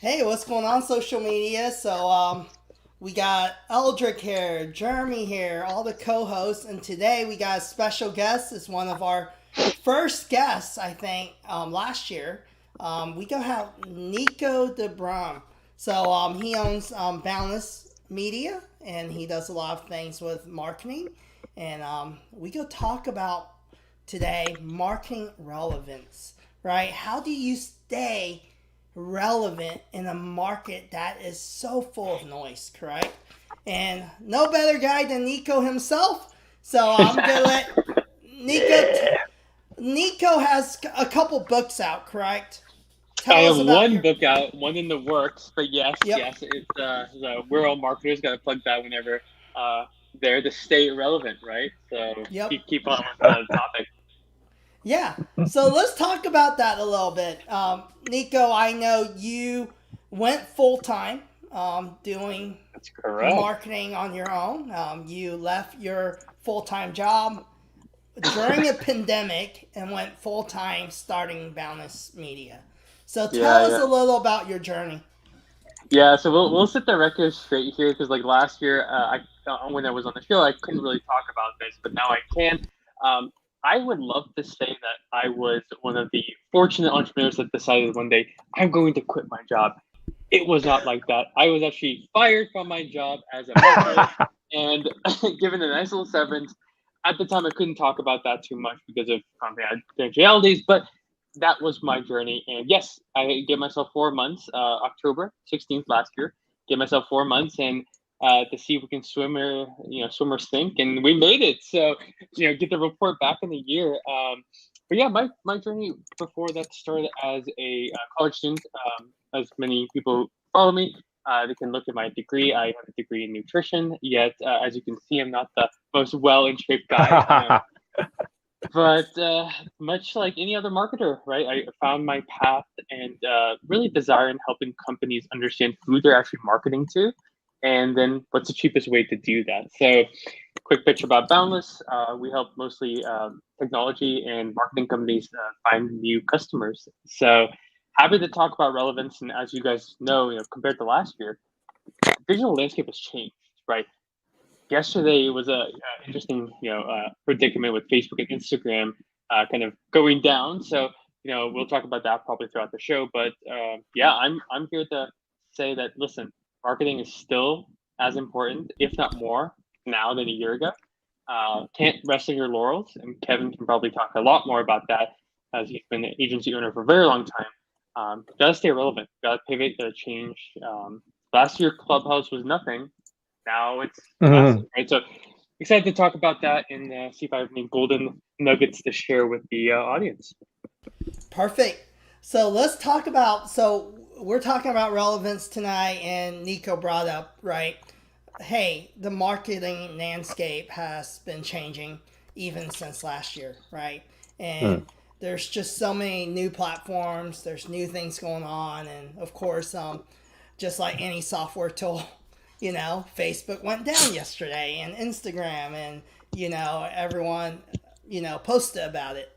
Hey, what's going on social media? We got Eldrick here, Jeremy here, all the co-hosts, and today we got a special guest. It's one of our first guests, I think, last year. We go have Nico De Bruyn. He owns Boundless Media, and he does a lot of things with marketing. And we go talk about today marketing relevance, right? How do you stay relevant in a market that is so full of noise, correct? And no better guy than Nico himself. So I'm gonna let Nico. Nico has a couple books out, correct? I Tell have us about one your. book out, one in the works, but yes, Yep. yes, we're all marketers. Got to plug that whenever they're to stay relevant, right? So Yep. keep on with the topic. Yeah. So let's talk about that a little bit. Nico, I know you went full time doing That's correct. marketing on your own. You left your full time job during a pandemic and went full time starting Boundless Media. So tell Yeah, us yeah, a little about your journey. yeah. So we'll set the record straight here because like last year, when I was on the show, I couldn't really talk about this, but now I can. Um, I would love to say that I was one of the fortunate entrepreneurs that decided one day I'm going to quit my job. It was not like that. I was actually fired from my job as a marketer and given a nice little severance. At the time, I couldn't talk about that too much because of confidentialities, but that was my journey. And yes, I gave myself 4 months, October 16th last year, gave myself 4 months and to see if we can swim or sink. And we made it. So, get the report back in a year. But yeah, my journey before that started as a college student. As many people follow me, they can look at my degree. I have a degree in nutrition, yet, as you can see, I'm not the most well in shape guy. But much like any other marketer, right, I found my path and really desire in helping companies understand who they're actually marketing to, and then what's the cheapest way to do that. So, quick pitch about Boundless. We help mostly technology and marketing companies find new customers. So, happy to talk about relevance. And as you guys know, compared to last year, digital landscape has changed, right? Yesterday was a interesting predicament with Facebook and Instagram kind of going down. So we'll talk about that probably throughout the show. But yeah, I'm here to say that listen, marketing is still as important, if not more, now than a year ago. Can't rest on your laurels, and Kevin can probably talk a lot more about that as he's been an agency owner for a very long time. Gotta stay relevant. Gotta pivot. Gotta change. Last year, Clubhouse was nothing. Now it's massive, Mhm. right? So excited to talk about that and see if I have any golden nuggets to share with the audience. Perfect. So let's talk about. So we're talking about relevance tonight, and Nico brought up, right? Hey, the marketing landscape has been changing even since last year, right? And Mm. there's just so many new platforms. There's new things going on, and of course, just like any software tool, Facebook went down yesterday, and Instagram, and everyone, posted about it.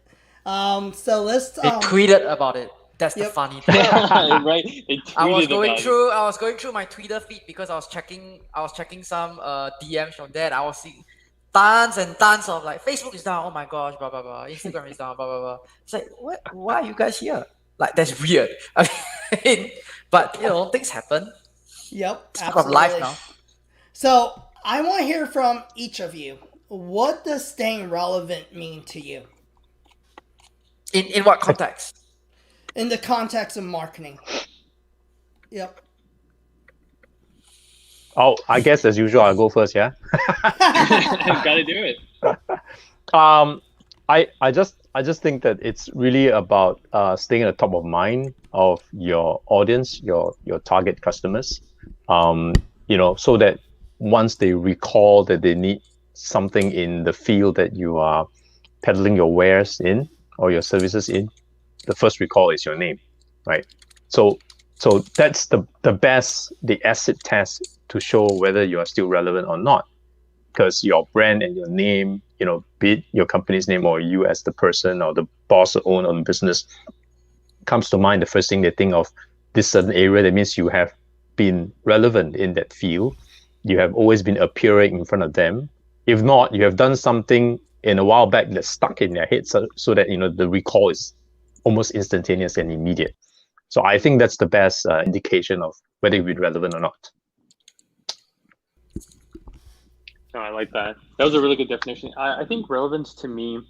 So let's. They tweeted about it. That's the Yep. funny thing. Right? They I was tweeted going about it. through I was going through my Twitter feed because I was checking some DMs from there. I was seeing tons and tons of like Facebook is down, oh my gosh, blah blah blah. Instagram is down, blah blah blah. It's like what why are you guys here? Like that's weird. I mean, but things happen. Yep. It's part of life Absolutely. now. So I want to hear from each of you. What does staying relevant mean to you In what context? in the context of marketing? Yep. Oh, I guess as usual, I'll go first. Yeah. Gotta do it. Um, I just think that it's really about staying at the top of mind of your audience, your target customers. So that once they recall that they need something in the field that you are peddling your wares in or your services in, the first recall is your name, right? So that's the acid test to show whether you are still relevant or not, because your brand and your name, be it your company's name or you as the person or the boss or owner of the business, comes to mind. The first thing they think of this certain area, that means you have been relevant in that field. You have always been appearing in front of them. If not, you have done something in a while back that's stuck in their head, so that the recall is almost instantaneous and immediate. So I think that's the best indication of whether you've been relevant or not. No, I like that. That was a really good definition. I think relevance to me,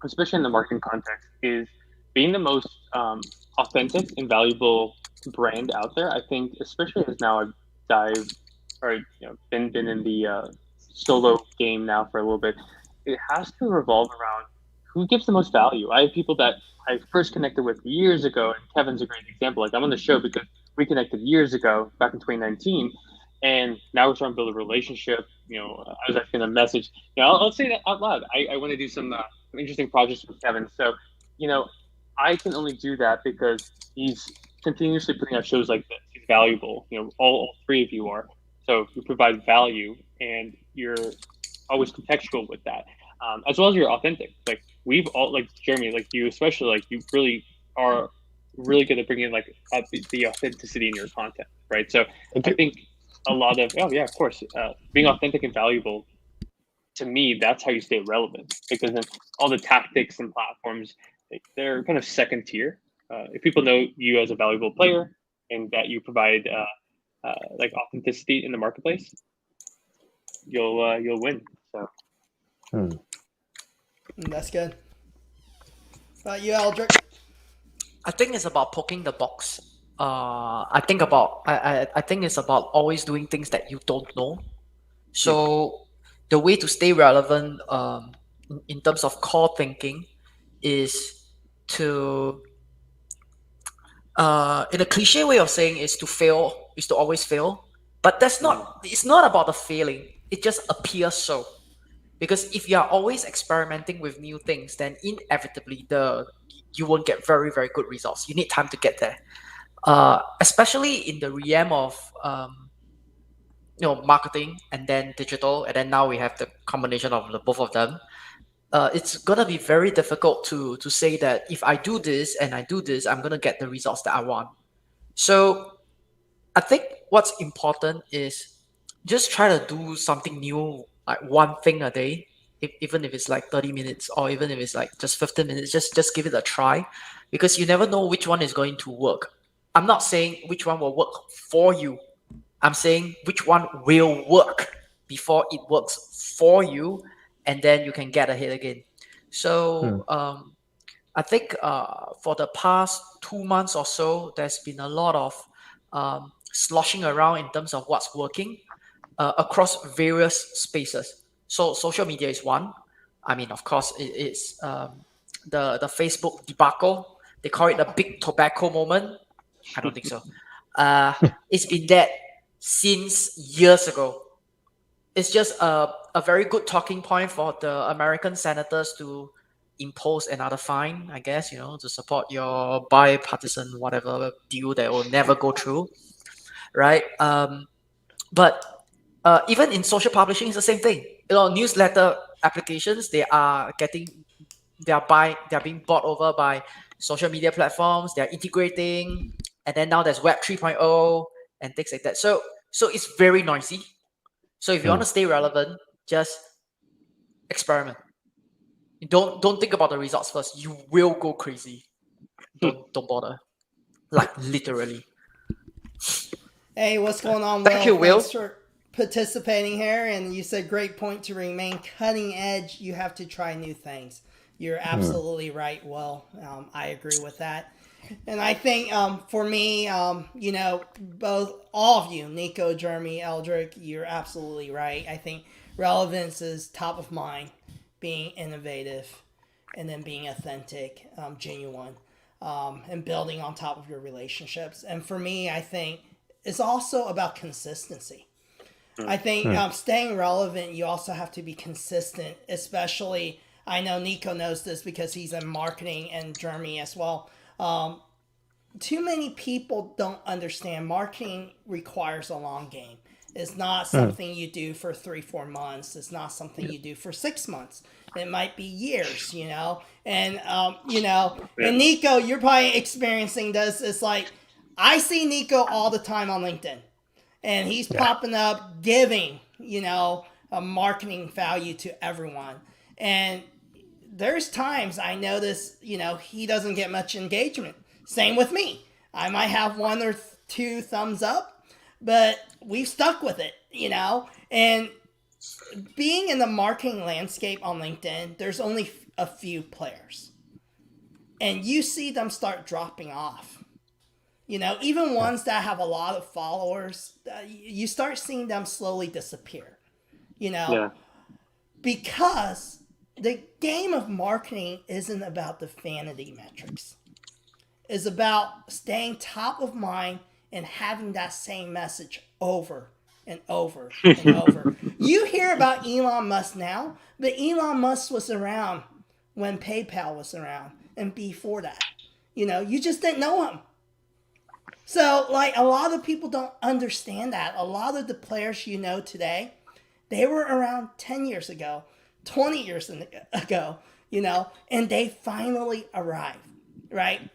especially in the marketing context, is being the most authentic and valuable brand out there. I think, especially as now I've dived or been in the solo game now for a little bit, it has to revolve around who gives the most value. I have people that I first connected with years ago, and Kevin's a great example. Like, I'm on the show because we connected years ago, back in 2019, and now we're trying to build a relationship. I was actually going to message. I'll say that out loud. I want to do some interesting projects with Kevin. So, I can only do that because he's continuously putting out shows like this. He's valuable. All three of you are. So you provide value, and you're always contextual with that, as well as you're authentic. Like, we've all, like Jeremy, like you especially, like you really are really good at bringing like the authenticity in your content, right? So I think a lot of of course, being authentic and valuable, to me, that's how you stay relevant, because then all the tactics and platforms, they're kind of second tier. If people know you as a valuable player and that you provide like authenticity in the marketplace, you'll win. So That's good. About you, Aldrich? I think it's about poking the box. I think it's about always doing things that you don't know. So the way to stay relevant, in terms of core thinking, is to, in a cliche way of saying, is to always fail. But it's not about the failing. It just appears so. Because if you are always experimenting with new things, then inevitably you won't get very, very good results. You need time to get there. Especially in the realm of marketing and then digital, and then now we have the combination of the both of them. It's gonna be very difficult to say that if I do this and I do this, I'm gonna get the results that I want. So I think what's important is just try to do something new, like one thing a day, even if it's like 30 minutes or even if it's like just 15 minutes, just give it a try, because you never know which one is going to work. I'm not saying which one will work for you. I'm saying which one will work before it works for you, and then you can get ahead again. So I think for the past 2 months or so, there's been a lot of sloshing around in terms of what's working across various spaces. So social media is one. I mean, of course, it's the Facebook debacle. They call it the big tobacco moment. I don't think so. It's been that since years ago. It's just a very good talking point for the American senators to impose another fine, I guess, to support your bipartisan whatever deal that will never go through, right? But even in social publishing, it's the same thing. Newsletter applications, they are being bought over by social media platforms. They're integrating, and then now there's Web 3.0 and things like that. So it's very noisy. So if you want to stay relevant, just experiment. Don't think about the results first. You will go crazy. Don't bother. Like, literally. Hey, what's going on, Will? Thank you, Will. Thanks for participating here. And you said great point: to remain cutting edge, you have to try new things. You're absolutely right, Will. I agree with that. And I think for me, all of you, Nico, Jeremy, Eldrick, you're absolutely right. I think relevance is top of mind, being innovative, and then being authentic, genuine, and building on top of your relationships. And for me, I think it's also about consistency. I think staying relevant, you also have to be consistent, especially, I know Nico knows this because he's in marketing, and Jeremy as well. Too many people don't understand marketing requires a long game. It's not something you do for 3-4 months. It's not something you do for 6 months. It might be years, and and Nico, you're probably experiencing this. It's like, I see Nico all the time on LinkedIn, and he's popping up giving, a marketing value to everyone. And there's times I notice, he doesn't get much engagement. Same with me. I might have one or two thumbs up, but we've stuck with it, And being in the marketing landscape on LinkedIn, there's only a few players. And you see them start dropping off. Even ones that have a lot of followers, you start seeing them slowly disappear. Because the game of marketing isn't about the vanity metrics. It's about staying top of mind and having that same message over and over and over. You hear about Elon Musk now, but Elon Musk was around when PayPal was around and before that. You just didn't know him. So, a lot of people don't understand that. A lot of the players today, they were around 10 years ago, 20 years ago, and they finally arrived, right?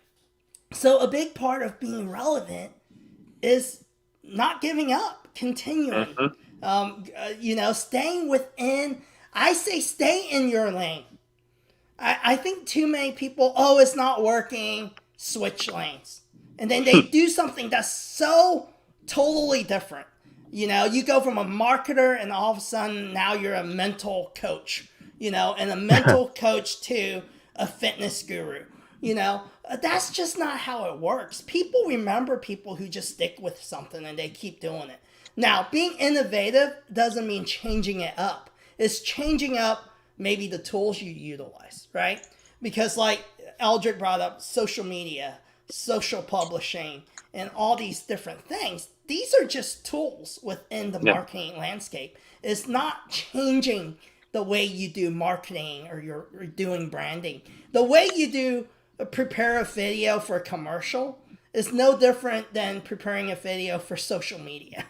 So a big part of being relevant is not giving up, continuing, staying within, I say stay in your lane. I think too many people, it's not working, switch lanes. And then they do something that's so totally different. You go from a marketer and all of a sudden now you're a mental coach, and a mental coach to a fitness guru. That's just not how it works. People remember people who just stick with something and they keep doing it. Now, being innovative doesn't mean changing it up. It's changing up maybe the tools you utilize, right? Because like Eldrick brought up social media, social publishing, and all these different things. These are just tools within the marketing landscape. It's not changing the way you do marketing or you're doing branding. The way you do prepare a video for a commercial is no different than preparing a video for social media.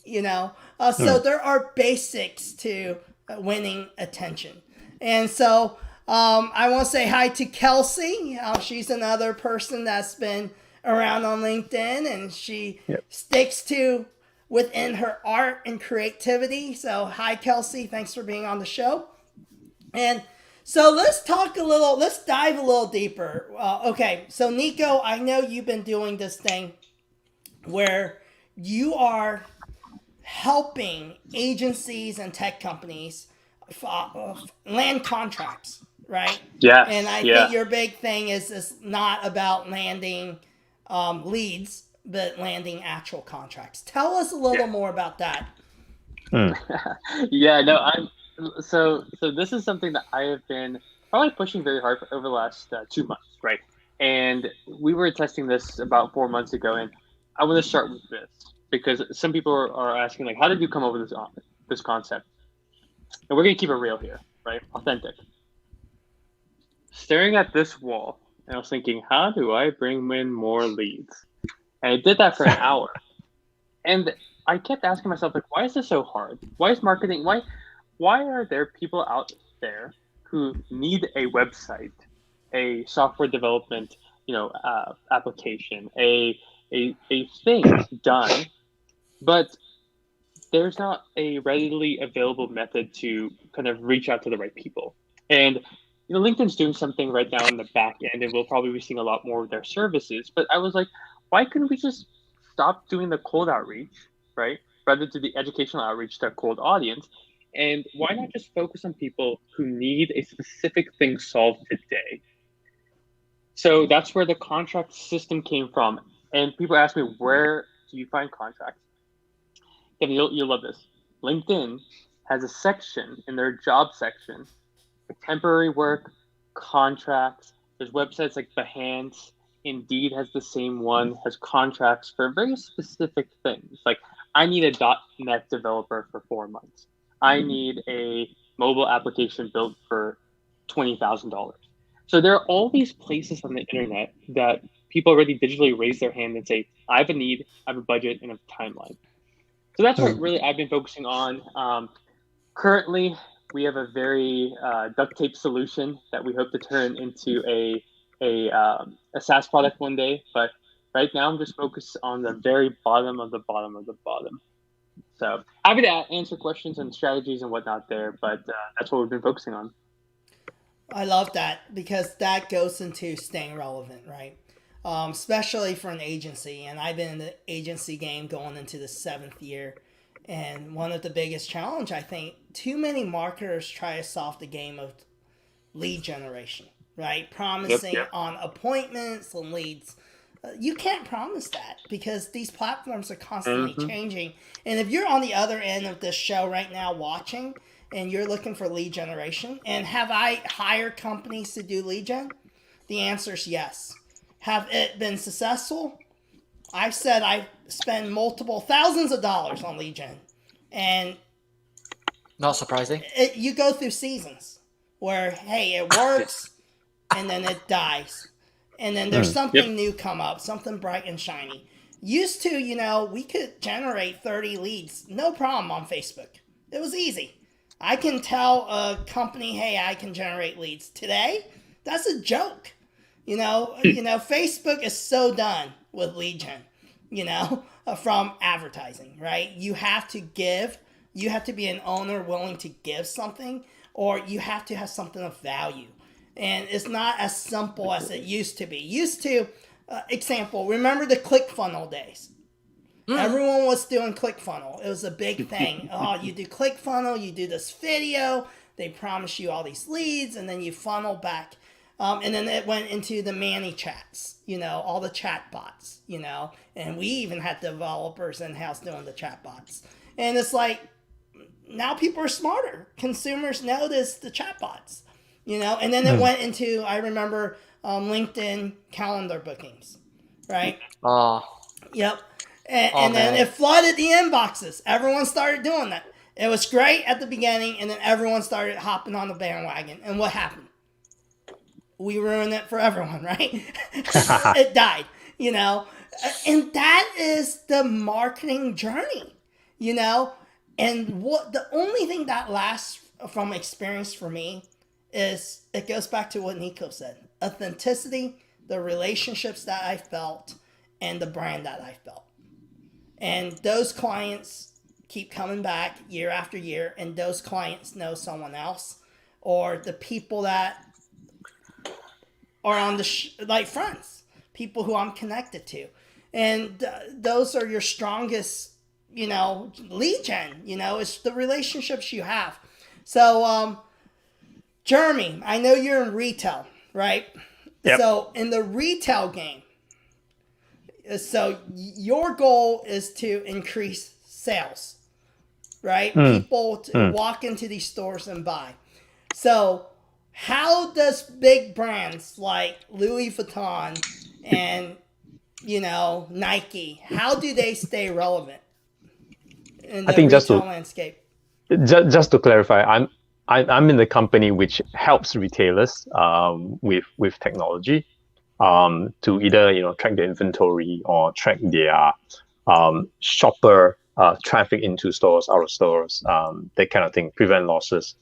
So there are basics to winning attention. And so I want to say hi to Kelsey. She's another person that's been around on LinkedIn, and she sticks to within her art and creativity. So hi, Kelsey. Thanks for being on the show. And so let's dive a little deeper. Okay, so Nico, I know you've been doing this thing where you are helping agencies and tech companies land contracts, right? Yes. And I think your big thing is not about landing leads, but landing actual contracts. Tell us a little more about that. So this is something that I have been probably pushing very hard for over the last 2 months, right? And we were testing this about 4 months ago, and I want to start with this because some people are asking, like, how did you come up with this concept? And we're gonna keep it real here, right? Authentic. Staring at this wall, and I was thinking, how do I bring in more leads? And I did that for an hour, and I kept asking myself, like, why is this so hard? Why is marketing? Why are there people out there who need a website, a software development, application, a thing done, but there's not a readily available method to kind of reach out to the right people? And LinkedIn's doing something right now in the back end, and we'll probably be seeing a lot more of their services. But I was like, why couldn't we just stop doing the cold outreach, right? Rather do the educational outreach to a cold audience. And why not just focus on people who need a specific thing solved today? So that's where the contract system came from. And people ask me, where do you find contracts? Kevin, you'll love this. LinkedIn has a section in their job section for temporary work, contracts. There's websites like Behance. Indeed has the same one, has contracts for very specific things. Like, I need a .NET developer for 4 months. I need a mobile application built for $20,000. So there are all these places on the internet that people already digitally raise their hand and say, I have a need, I have a budget, and a timeline. So that's what really I've been focusing on. Currently, we have a very duct tape solution that we hope to turn into a SaaS product one day. But Right now, I'm just focused on the very bottom of the bottom of the bottom. So happy to answer questions and strategies and whatnot there, but that's what we've been focusing on. I love that because that goes into staying relevant, right? Especially for an agency. And I've been in the agency game going into the 7th year. And one of the biggest challenge, I think, too many marketers try to solve the game of lead generation, right? Promising on appointments and leads. You can't promise that because these platforms are constantly changing. And if you're on the other end of this show right now watching and you're looking for lead generation, and have I hired companies to do lead gen? The answer is yes. Have it been successful? I've said I spend multiple thousands of dollars on lead gen. And Not surprising. you go through seasons where, hey, it works and then it dies. And then there's something new come up, something bright and shiny. Used to, we could generate 30 leads, no problem on Facebook. It was easy. I can tell a company, hey, I can generate leads. Today, that's a joke. Facebook is so done with lead gen, from advertising, right? You have to give. You have to be an owner willing to give something, or you have to have something of value. And it's not as simple as it used to be. Example, remember the ClickFunnels days? Everyone was doing ClickFunnels. It was a big thing. Oh, you do ClickFunnels, you do this video, they promise you all these leads, and then you funnel back. And then it went into the Manny chats, all the chat bots, and we even had developers in-house doing the chat bots. And it's like, now people are smarter. Consumers notice the chat bots, and then it went into, I remember, LinkedIn calendar bookings, right? Yep. And then it flooded the inboxes. Everyone started doing that. It was great at the beginning, and then everyone started hopping on the bandwagon. And what happened? We ruined it for everyone, right? It died, And that is the marketing journey, And the only thing that lasts from experience for me is it goes back to what Nico said. Authenticity, the relationships that I felt, and the brand that I felt. And those clients keep coming back year after year, and those clients know someone else, or the people that are on like friends, people who I'm connected to. And those are your strongest, lead gen, it's the relationships you have. So, Jeremy, I know you're in retail, right? Yep. So in the retail game, so your goal is to increase sales, right? People to walk into these stores and buy. So how does big brands like Louis Vuitton and, Nike, how do they stay relevant in the retail landscape? Just to clarify, I'm in the company which helps retailers with technology to either track their inventory or track their shopper traffic into stores, out of stores, that kind of thing, prevent losses.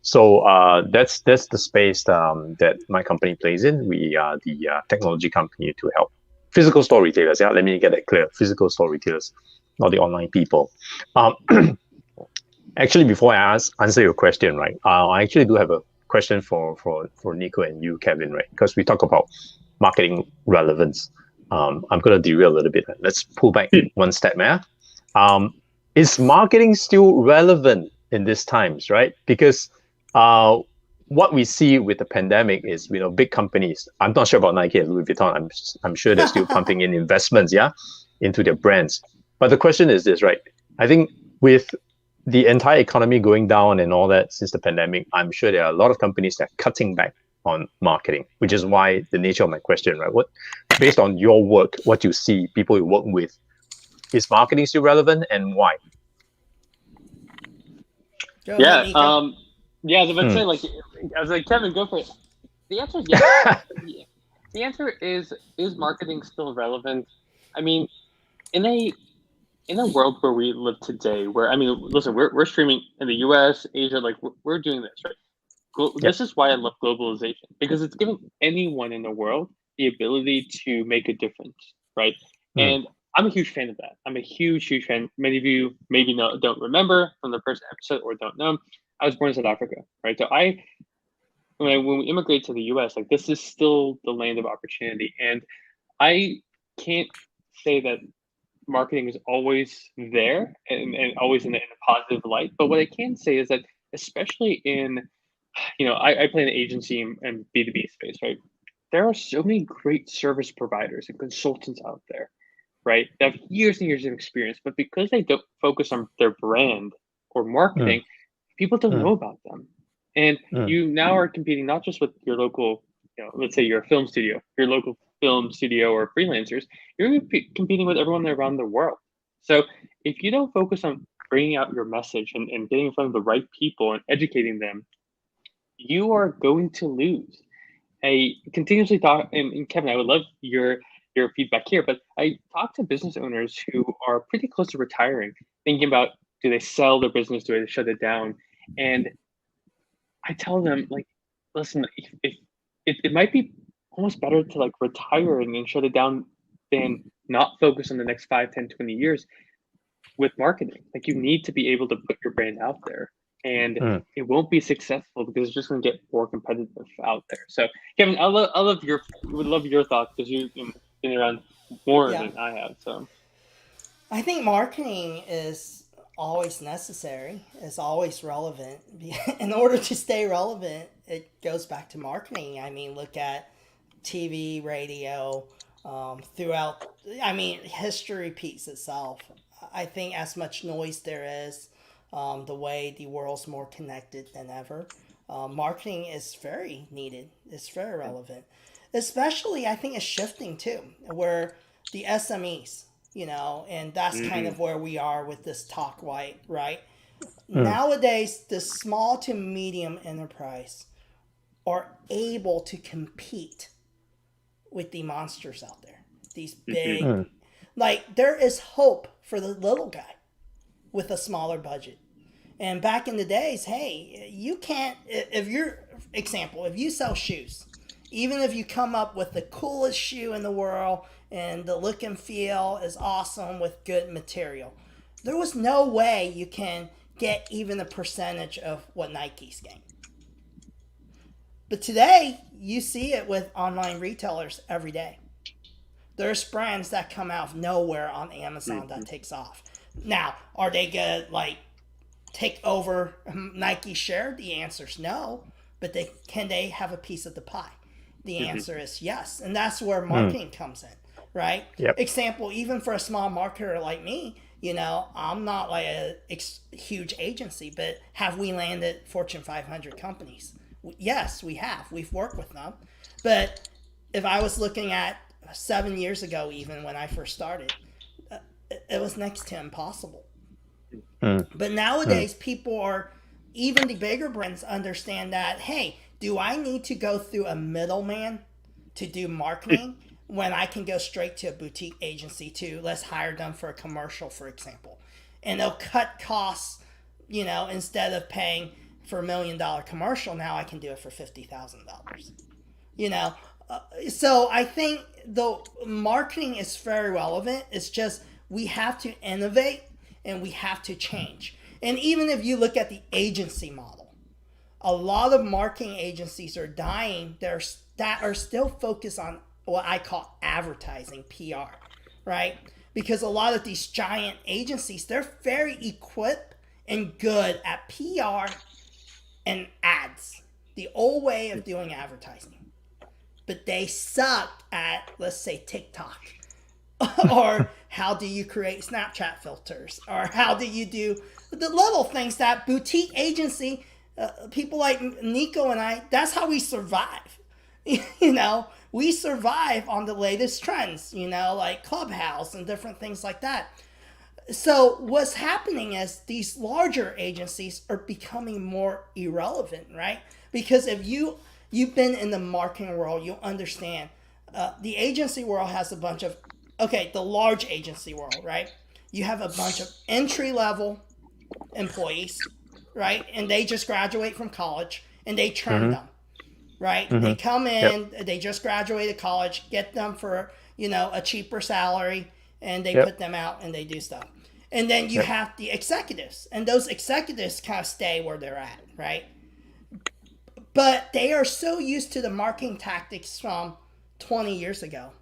So that's the space that my company plays in. We are the technology company to help physical store retailers. Yeah, let me get that clear. Physical store retailers, not the online people. Actually, before I answer your question, right, I actually do have a question for Nico and you, Kevin, right? Because we talk about marketing relevance. I'm going to derail a little bit. Let's pull back one step, man. Is marketing still relevant in these times, right? Because what we see with the pandemic is, big companies. I'm not sure about Nike and Louis Vuitton. I'm sure they're still pumping in investments, into their brands. But the question is this, right? I think with the entire economy going down and all that since the pandemic, I'm sure there are a lot of companies that are cutting back on marketing, which is why the nature of my question, right? Based on your work, what you see, people you work with, is marketing still relevant and why? Yeah, I was about to say, I was like, Kevin, go for it. The answer is yes. The answer is marketing still relevant? I mean, in a world where we live today, where listen, we're streaming in the U.S., Asia, we're doing this, right? This is why I love globalization, because it's giving anyone in the world the ability to make a difference, right? Mm. And I'm a huge fan of that. I'm a huge fan. Many of you maybe don't remember from the first episode or don't know. I was born in South Africa, right? So when we immigrate to the U.S., like this is still the land of opportunity, and I can't say that marketing is always there and always in a positive light. But what I can say is that, especially in, I play in an agency and B2B space, right? There are so many great service providers and consultants out there, right? That have years and years of experience, but because they don't focus on their brand or marketing, people don't know about them. And you now are competing not just with your local, let's say you're a film studio, your local film studio or freelancers, you're competing with everyone around the world. So if you don't focus on bringing out your message and getting in front of the right people and educating them, you are going to lose. I continuously talk, and Kevin, I would love your feedback here, but I talk to business owners who are pretty close to retiring, thinking about, do they sell their business, do they shut it down? And I tell them, like, listen, if it might be almost better to like retire and then shut it down than not focus on the next 5, 10, 20 years with marketing. Like, you need to be able to put your brand out there, and it won't be successful because it's just going to get more competitive out there. So Kevin, would love your thoughts, because you've been around more than I have. So I think marketing is always necessary. It's always relevant. In order to stay relevant, it goes back to marketing. I mean, look at TV, radio, throughout. I mean, history repeats itself. I think as much noise there is, the way the world's more connected than ever, marketing is very needed. It's very relevant. Especially, I think it's shifting too, where the SMEs, and that's kind of where we are with this talk, right? Nowadays, the small to medium enterprise are able to compete with the monsters out there. These big, like, there is hope for the little guy with a smaller budget. And back in the days, hey, you can't, if you sell shoes, even if you come up with the coolest shoe in the world and the look and feel is awesome with good material, there was no way you can get even a percentage of what Nike's getting. But today, you see it with online retailers every day. There's brands that come out of nowhere on Amazon that takes off. Now, are they going to take over Nike's share? The answer is no. But can they have a piece of the pie? The answer is yes. And that's where marketing comes in, right? Yep. Example, even for a small marketer like me, I'm not like a huge agency, but have we landed Fortune 500 companies? Yes, we have. We've worked with them. But if I was looking at 7 years ago, even when I first started, it was next to impossible. But nowadays, people are, even the bigger brands understand that, hey, do I need to go through a middleman to do marketing when I can go straight to a boutique agency to, let's hire them for a commercial, for example. And they'll cut costs, instead of paying for $1 million commercial, now I can do it for $50,000. So I think the marketing is very relevant. It's just we have to innovate and we have to change. And even if you look at the agency model, a lot of marketing agencies are dying that are still focused on what I call advertising, PR, right? Because a lot of these giant agencies, they're very equipped and good at PR and ads, the old way of doing advertising. But they suck at, let's say, TikTok. Or how do you create Snapchat filters? Or how do you do the little things that boutique agency, people like Nico and I, that's how we survive. We survive on the latest trends, like Clubhouse and different things like that. So what's happening is these larger agencies are becoming more irrelevant, right? Because if you've been in the marketing world, you'll understand the agency world has a bunch of, the large agency world, right? You have a bunch of entry-level employees, right? And they just graduate from college and they train them, right? They come in, they just graduated college, get them for, a cheaper salary, and they put them out and they do stuff. And then you have the executives, and those executives kind of stay where they're at, right? But they are so used to the marketing tactics from 20 years ago,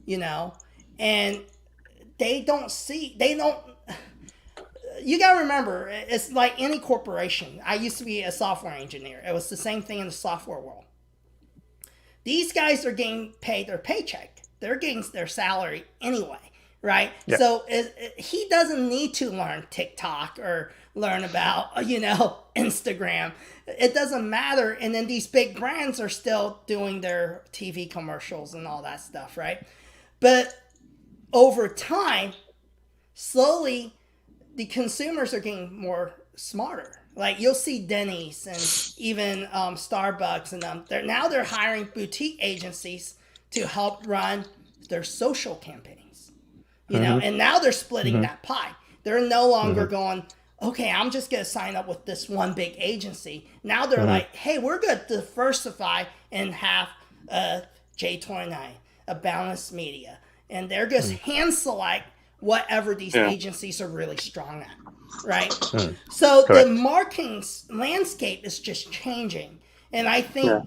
and they don't, you got to remember, it's like any corporation. I used to be a software engineer. It was the same thing in the software world. These guys are getting paid their paycheck. They're getting their salary anyway, right? Yeah. So he doesn't need to learn TikTok or learn about, Instagram. It doesn't matter. And then these big brands are still doing their TV commercials and all that stuff, right? But over time, slowly, the consumers are getting more smarter. Like you'll see Denny's and even Starbucks and them. They're hiring boutique agencies to help run their social campaigns. And now they're splitting that pie. They're no longer going, okay, I'm just gonna sign up with this one big agency. Now they're like, hey, we're gonna diversify and have a J29, a Boundless Media, and they're just hand select whatever these agencies are really strong at, right? So the marketing landscape is just changing. And I think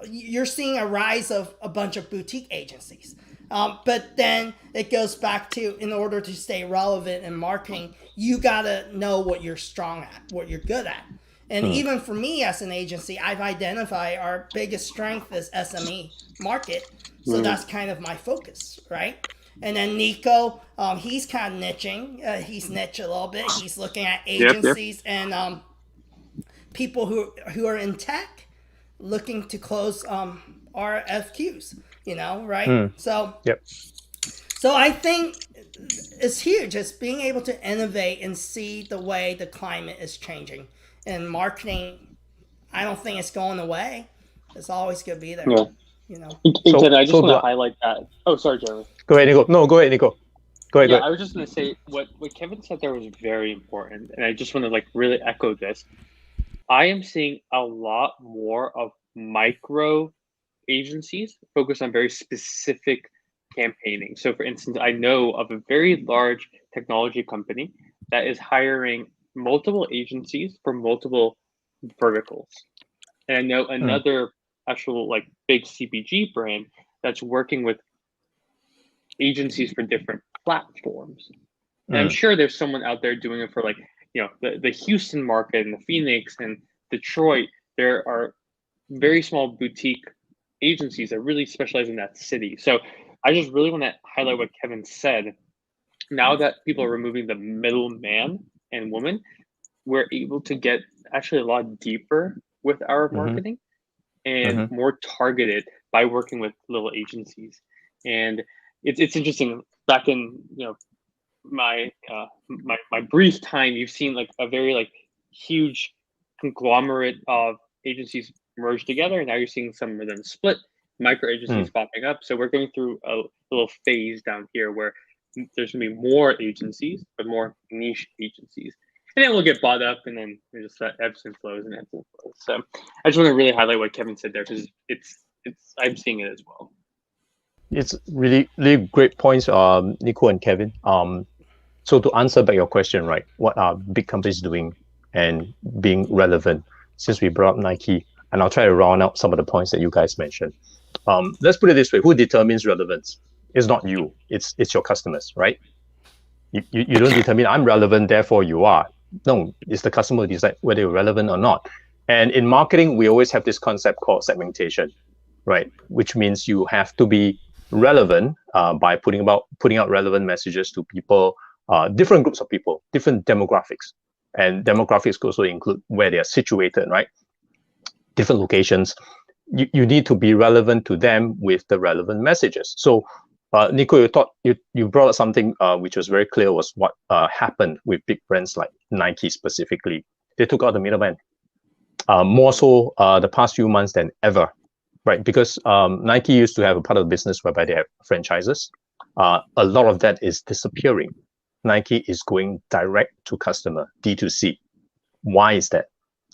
you're seeing a rise of a bunch of boutique agencies. But then it goes back to, in order to stay relevant in marketing, you got to know what you're strong at, what you're good at. And even for me as an agency, I've identified our biggest strength is SME market. So that's kind of my focus, right? And then Nico, he's kind of niching. He's niche a little bit. He's looking at agencies and people who are in tech looking to close RFQs, right? So I think it's huge. It's being able to innovate and see the way the climate is changing. And marketing, I don't think it's going away. It's always going to be there. I just want to highlight that. Oh, sorry, Jeremy. Go ahead, Nico. No, go ahead, Nico. Go ahead. I was just going to say what Kevin said there was very important, and I just want to really echo this. I am seeing a lot more of micro agencies focus on very specific campaigning. So, for instance, I know of a very large technology company that is hiring multiple agencies for multiple verticals, and I know another actual big CPG brand that's working with agencies for different platforms. And I'm sure there's someone out there doing it for the Houston market and the Phoenix and Detroit. There are very small boutique agencies that really specialize in that city. So I just really want to highlight what Kevin said. Now that people are removing the middleman and woman, we're able to get actually a lot deeper with our marketing and more targeted by working with little agencies. And it's interesting. Back in my brief time, you've seen a very huge conglomerate of agencies merge together, and now you're seeing some of them split, micro agencies popping up. So we're going through a little phase down here where there's gonna be more agencies, but more niche agencies. And then we'll get bought up, and then there's just that ebbs and flows and ebbs and flows. So I just want to really highlight what Kevin said there, because it's I'm seeing it as well. It's really, really great points, Nico and Kevin. So to answer back your question, right, what are big companies doing and being relevant? Since we brought up Nike, and I'll try to round out some of the points that you guys mentioned. Let's put it this way: who determines relevance? It's not you. It's your customers, right? You don't determine I'm relevant, therefore you are. No, it's the customer who decides whether you're relevant or not. And in marketing, we always have this concept called segmentation, right? Which means you have to be relevant by putting out relevant messages to people, different groups of people, different demographics. And demographics also include where they are situated, right? Different locations. You need to be relevant to them with the relevant messages. So Nico, you brought up something which was very clear, was what happened with big brands like Nike specifically. They took out the middleman, more so the past few months than ever, right? Because Nike used to have a part of the business whereby they have franchises. A lot of that is disappearing. Nike is going direct to customer, D2C. Why is that?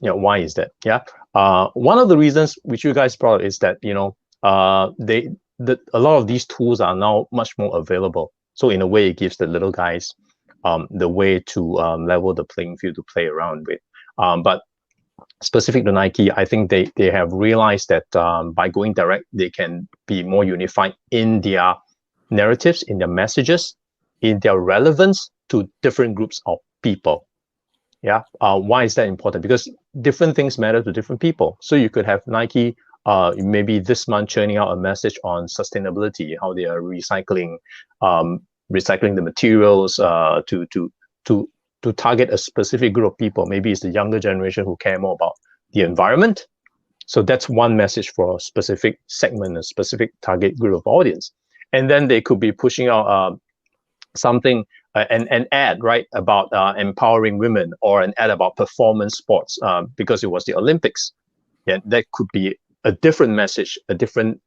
Why is that? Yeah. One of the reasons which you guys brought is that, a lot of these tools are now much more available. So in a way, it gives the little guys the way to level the playing field to play around with. But specific to Nike, I think they have realized that by going direct, they can be more unified in their narratives, in their messages, in their relevance to different groups of people. Yeah. Why is that important? Because different things matter to different people. So you could have Nike maybe this month churning out a message on sustainability, how they are recycling the materials to target a specific group of people. Maybe it's the younger generation who care more about the environment. So that's one message for a specific segment, a specific target group of audience. And then they could be pushing out something, an ad, right, about empowering women, or an ad about performance sports because it was the Olympics. Yeah, that could be a different message, a different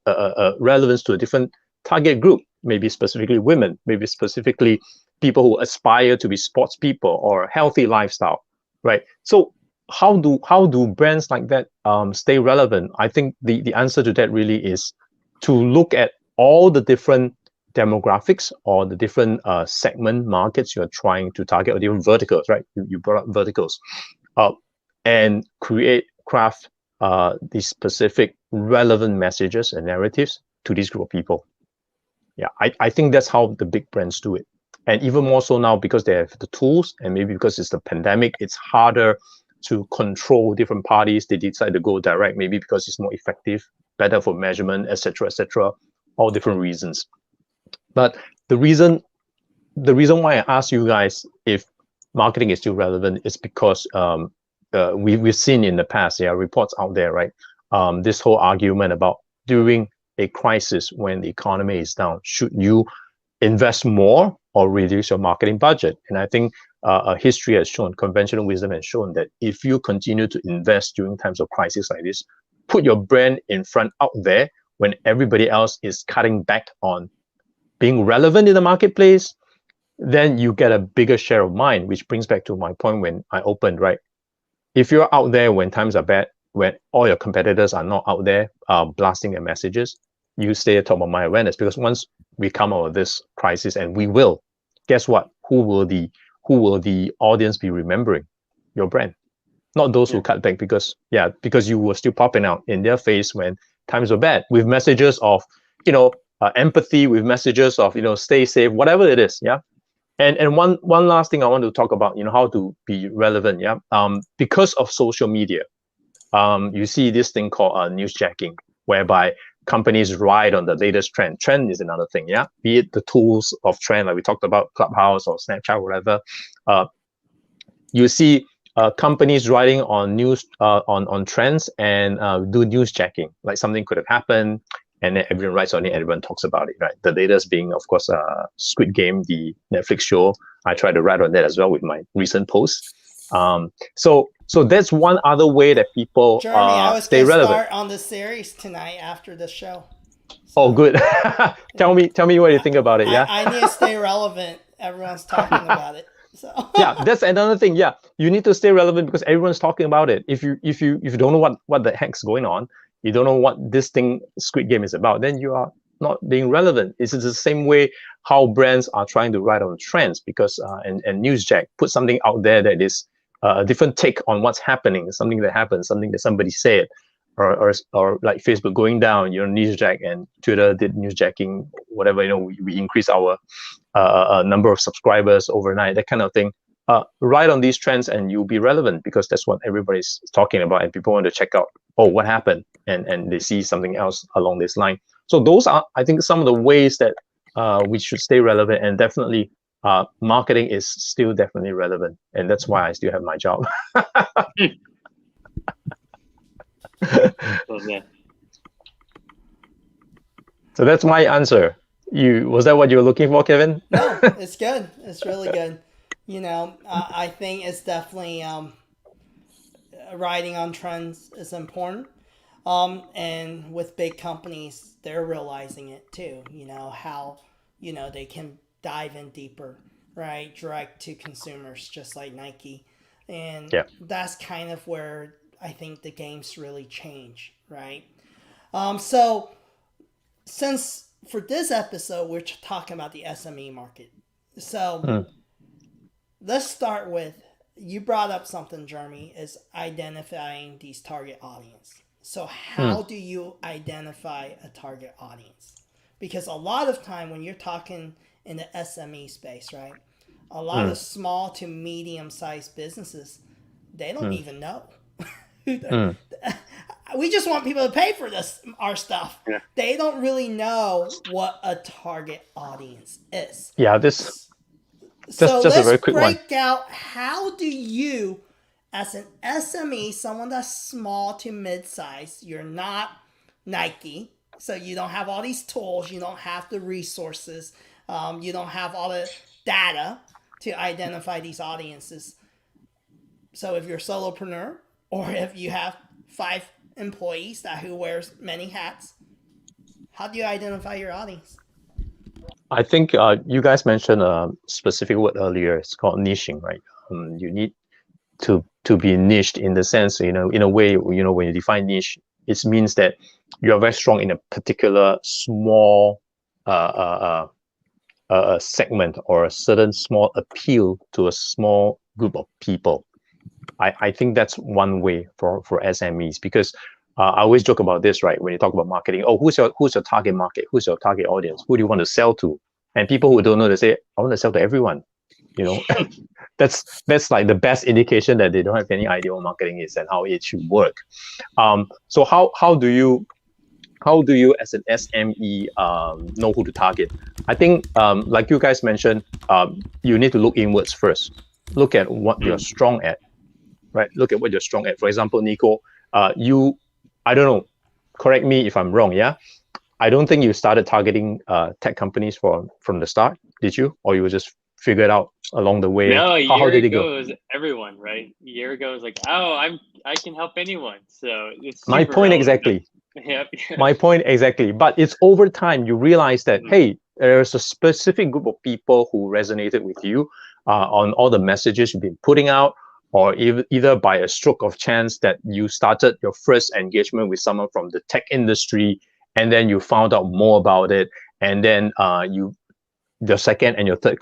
relevance to a different target group, maybe specifically women, maybe specifically people who aspire to be sports people or healthy lifestyle, right? So how do brands like that stay relevant? I think the answer to that really is to look at all the different demographics or the different segment markets you're trying to target, or different verticals, right? You brought up verticals, and craft these specific relevant messages and narratives to this group of people. Yeah, I think that's how the big brands do it. And even more so now because they have the tools, and maybe because it's the pandemic, it's harder to control different parties. They decide to go direct, maybe because it's more effective, better for measurement, etc., all different reasons. But the reason why I asked you guys if marketing is still relevant is because we've seen in the past, there are reports out there, right? This whole argument about during a crisis when the economy is down, should you invest more or reduce your marketing budget? And I think history has shown, conventional wisdom has shown that if you continue to invest during times of crisis like this, put your brand in front out there when everybody else is cutting back on being relevant in the marketplace, then you get a bigger share of mind, which brings back to my point when I opened, right? If you're out there when times are bad, when all your competitors are not out there blasting their messages, you stay at top of mind awareness. Because once we come out of this crisis, and we will, guess what? Who will the audience be remembering? Your brand, not those who cut back, because you were still popping out in their face when times were bad, with messages of empathy, with messages of stay safe, whatever it is. Yeah. And one last thing I want to talk about, how to be relevant. Yeah. Because of social media, you see this thing called newsjacking, whereby companies ride on the latest trend. Trend is another thing. Yeah. Be it the tools of trend, like we talked about Clubhouse or Snapchat, whatever. You see companies riding on news, on trends, and do newsjacking. Like something could have happened, and then everyone writes on it, everyone talks about it, right? The latest being, of course, Squid Game, the Netflix show. I try to write on that as well with my recent posts. So that's one other way that people Jeremy, I was stay gonna relevant. start on the series tonight after the show. Oh, good. Tell me what you think about it. Yeah. I need to stay relevant. Everyone's talking about it. So Yeah, that's another thing. Yeah, you need to stay relevant because everyone's talking about it. If you don't know what the heck's going on, you don't know what this thing Squid Game is about, then you are not being relevant. It's the same way how brands are trying to ride on trends, because and Newsjack put something out there that is a different take on what's happening, something that happened, something that somebody said, or like Facebook going down, Newsjack, and Twitter did newsjacking, whatever, we increase our number of subscribers overnight, that kind of thing. Ride on these trends and you'll be relevant, because that's what everybody's talking about, and people want to check out, what happened, and they see something else along this line. So those are, I think, some of the ways that we should stay relevant, and definitely marketing is still definitely relevant, and that's why I still have my job. So that's my answer. Was that what you were looking for, Kevin? No, it's good. It's really good. I think it's definitely riding on trends is important. And with big companies, they're realizing it too. How they can dive in deeper, right? Direct to consumers, just like Nike. And that's kind of where I think the game's really changed, right? So since for this episode we're talking about the SME market, so let's start with, you brought up something, Jeremy, is identifying these target audience. So how do you identify a target audience? Because a lot of time when you're talking in the SME space, right, a lot of small to medium sized businesses, they don't even know. We just want people to pay for our stuff. Yeah. They don't really know what a target audience is. Yeah, this So just a let's very quick one. break out, how do you, as an SME, someone that's small to mid-size, you're not Nike, so you don't have all these tools, you don't have the resources, you don't have all the data to identify these audiences. So if you're a solopreneur, or if you have 5 employees who wears many hats, how do you identify your audience? I think you guys mentioned a specific word earlier. It's called niching, right? You need to be niched in the sense, in a way, when you define niche, it means that you are very strong in a particular small segment, or a certain small appeal to a small group of people. I think that's one way for SMEs, because I always joke about this, right? When you talk about marketing, who's your target market? Who's your target audience? Who do you want to sell to? And people who don't know, they say, I want to sell to everyone. That's like the best indication that they don't have any idea what marketing is and how it should work. So how do you as an SME know who to target? I think like you guys mentioned, you need to look inwards first. Look at what you're strong at, right? Look at what you're strong at. For example, Nico, I don't know, correct me if I'm wrong, yeah? I don't think you started targeting tech companies from the start, did you? Or you just figured out along the way? No, a how year did it ago go? it was everyone, right? A year ago it was like, I can help anyone. So it's My super point relevant. exactly. Yep. My point exactly. But it's over time you realize that, hey, there's a specific group of people who resonated with you on all the messages you've been putting out, or either by a stroke of chance that you started your first engagement with someone from the tech industry, and then you found out more about it, and then your second and your third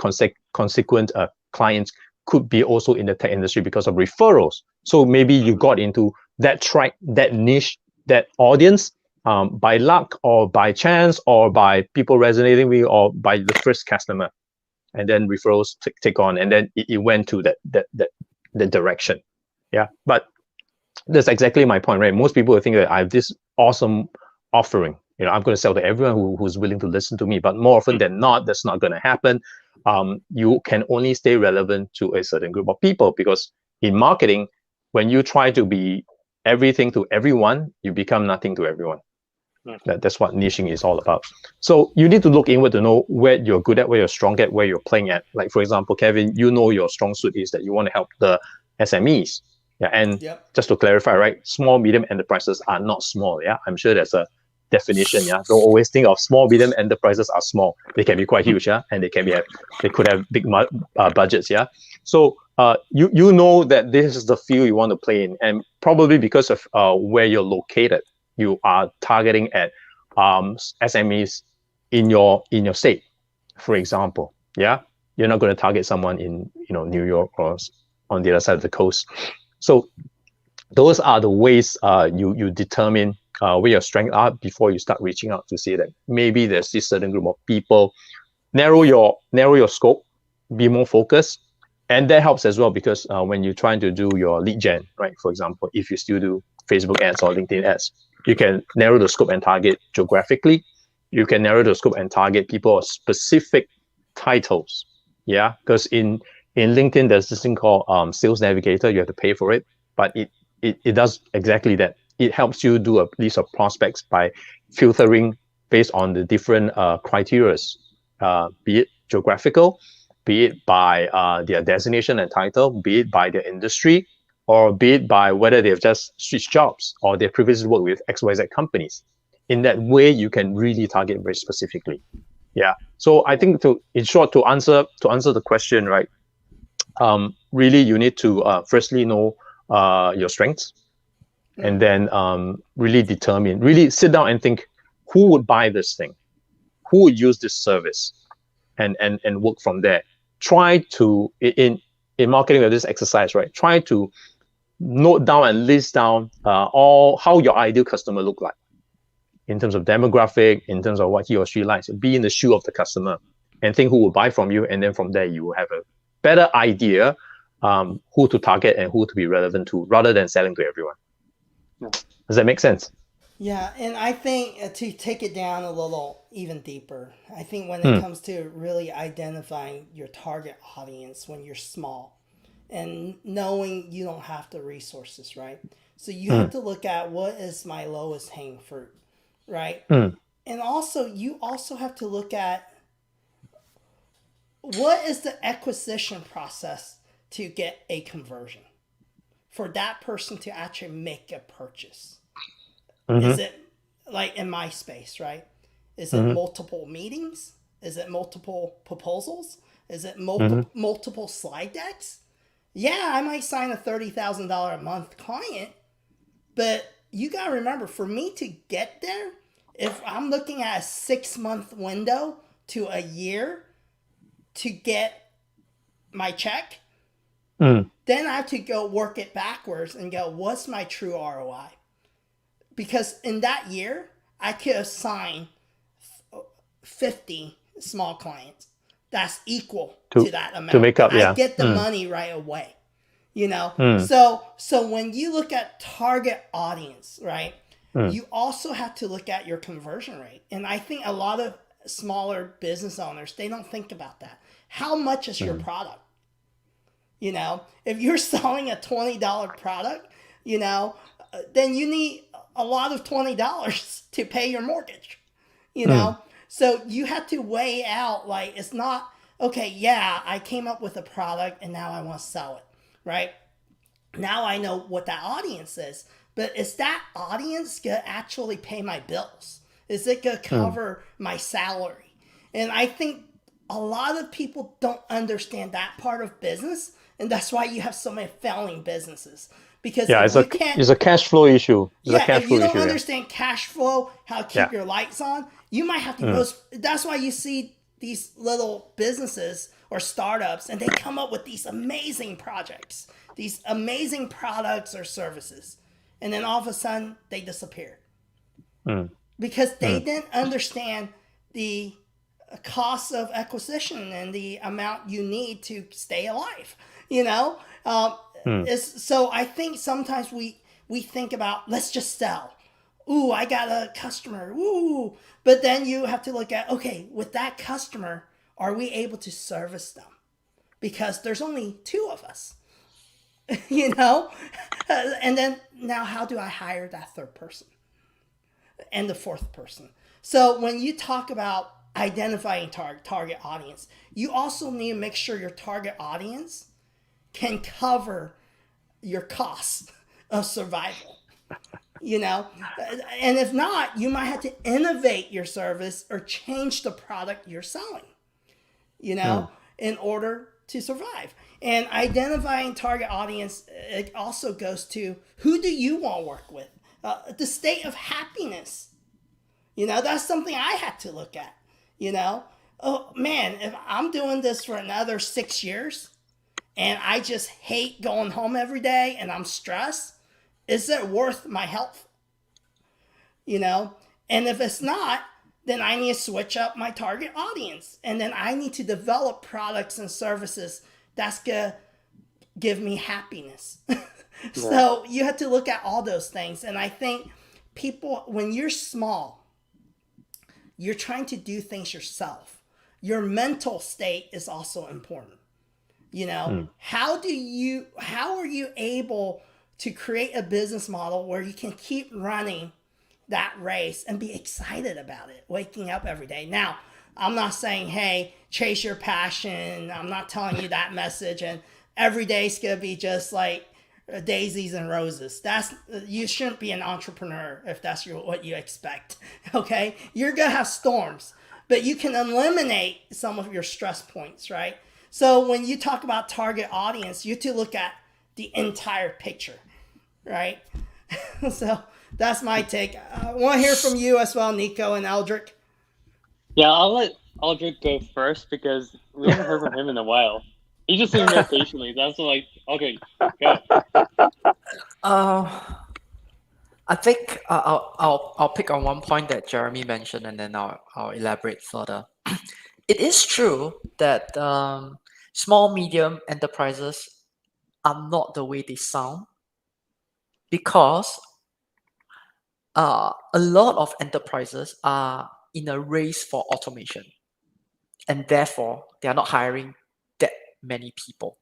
consequent clients could be also in the tech industry because of referrals. So maybe you got into that track, that niche, that audience by luck, or by chance, or by people resonating with you, or by the first customer, and then referrals take on, and then it went to that direction. Yeah, but that's exactly my point, right? Most people think that I have this awesome offering, I'm going to sell to everyone who's willing to listen to me, but more often than not, that's not going to happen. You can only stay relevant to a certain group of people, because in marketing, when you try to be everything to everyone, you become nothing to everyone. That's what niching is all about. So you need to look inward to know where you're good at, where you're strong at, where you're playing at. Like, for example, Kevin, your strong suit is that you want to help the SMEs. Yeah, and just to clarify, right, small, medium enterprises are not small. Yeah, I'm sure there's a definition. Yeah, don't always think of small, medium enterprises are small. They can be quite huge. Yeah, and they could have big budgets. Yeah, so you know that this is the field you want to play in, and probably because of where you're located, you are targeting at SMEs in your state, for example. Yeah, you're not going to target someone in New York or on the other side of the coast. So those are the ways you determine where your strengths are before you start reaching out to see that maybe there's this certain group of people. Narrow your scope, be more focused, and that helps as well, because when you're trying to do your lead gen, right? For example, if you still do Facebook ads or LinkedIn ads, you can narrow the scope and target geographically. You can narrow the scope and target people of specific titles. Yeah, because in LinkedIn, there's this thing called Sales Navigator. You have to pay for it, but it does exactly that. It helps you do a list of prospects by filtering based on the different criteria, be it geographical, be it by their designation and title, be it by their industry, or be it by whether they've just switched jobs or they've previously worked with XYZ companies. In that way, you can really target very specifically. Yeah. So I think in short, to answer the question, right? Really, you need to firstly know your strengths, and then really sit down and think, who would buy this thing? Who would use this service? And work from there. Try to, in marketing with this exercise, right? Try to note down and list down all how your ideal customer look like in terms of demographic, in terms of what he or she likes. Be in the shoe of the customer and think who will buy from you, and then from there you will have a better idea who to target and who to be relevant to, rather than selling to everyone. Yeah. Does that make sense? Yeah, and I think to take it down a little even deeper, I think when it comes to really identifying your target audience when you're small and knowing you don't have the resources, right? So you have to look at what is my lowest hanging fruit, right? And also, you also have to look at what is the acquisition process to get a conversion for that person to actually make a purchase. Is it like in my space, right? Is it multiple meetings? Is it multiple proposals? Is it multiple slide decks? Yeah, I might sign a $30,000 a month client, but you got to remember, for me to get there, if I'm looking at a 6-month window to a year to get my check, then I have to go work it backwards and go, what's my true ROI? Because in that year, I could have signed 50 small clients. That's equal to that amount. To make up, yeah. I get the money right away. You know? So when you look at target audience, right, you also have to look at your conversion rate. And I think a lot of smaller business owners, they don't think about that. How much is your product? You know, if you're selling a $20 product, you know, then you need a lot of $20 to pay your mortgage, you know? So you have to weigh out, like, it's not, okay, yeah, I came up with a product and now I want to sell it, right? Now I know what that audience is, but is that audience going to actually pay my bills? Is it going to cover my salary? And I think a lot of people don't understand that part of business, and that's why you have so many failing businesses. Because it's a cash flow issue. If you don't understand cash flow, how to keep your lights on, you might have to that's why you see these little businesses or startups, and they come up with these amazing projects, these amazing products or services, and then all of a sudden they disappear. Because they didn't understand the cost of acquisition and the amount you need to stay alive, you know? So I think sometimes we think about, let's just sell. Ooh, I got a customer. Ooh. But then you have to look at, okay, with that customer, are we able to service them? Because there's only 2 of us, you know? And then now how do I hire that 3rd person and the 4th person? So when you talk about identifying target audience, you also need to make sure your target audience can cover your costs of survival, you know? And if not, you might have to innovate your service or change the product you're selling, you know, in order to survive. And identifying target audience, it also goes to, who do you want to work with? The state of happiness. You know, that's something I had to look at, you know? Oh, man, if I'm doing this for another 6 years, and I just hate going home every day and I'm stressed, is it worth my health? You know? And if it's not, then I need to switch up my target audience. And then I need to develop products and services that's going to give me happiness. So you have to look at all those things. And I think people, when you're small, you're trying to do things yourself. Your mental state is also important. You know, how are you able to create a business model where you can keep running that race and be excited about it, waking up every day? Now, I'm not saying, hey, chase your passion. I'm not telling you that message. And every day's going to be just like daisies and roses. You shouldn't be an entrepreneur if that's what you expect. Okay. You're going to have storms, but you can eliminate some of your stress points, right? So when you talk about target audience, you have to look at the entire picture, right? So that's my take. I want to hear from you as well, Nico and Eldrick. Yeah, I'll let Aldrich go first because we haven't heard from him in a while. He's just sitting there patiently. That's like, okay, go. I think I'll pick on one point that Jeremy mentioned, and then I'll elaborate further. It is true that small medium enterprises are not the way they sound, because a lot of enterprises are in a race for automation, and therefore they are not hiring that many people.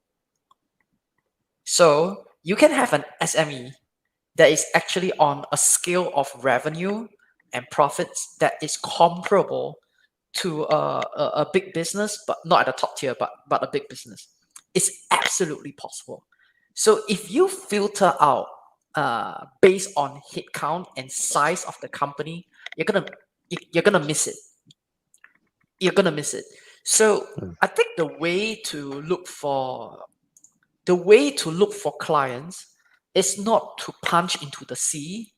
So you can have an SME that is actually on a scale of revenue and profits that is comparable to a big business, but not at the top tier, but a big business. It's absolutely possible. So if you filter out based on headcount and size of the company, you're gonna miss it. You're gonna miss it. So I think the way to look for clients is not to punch into the sea.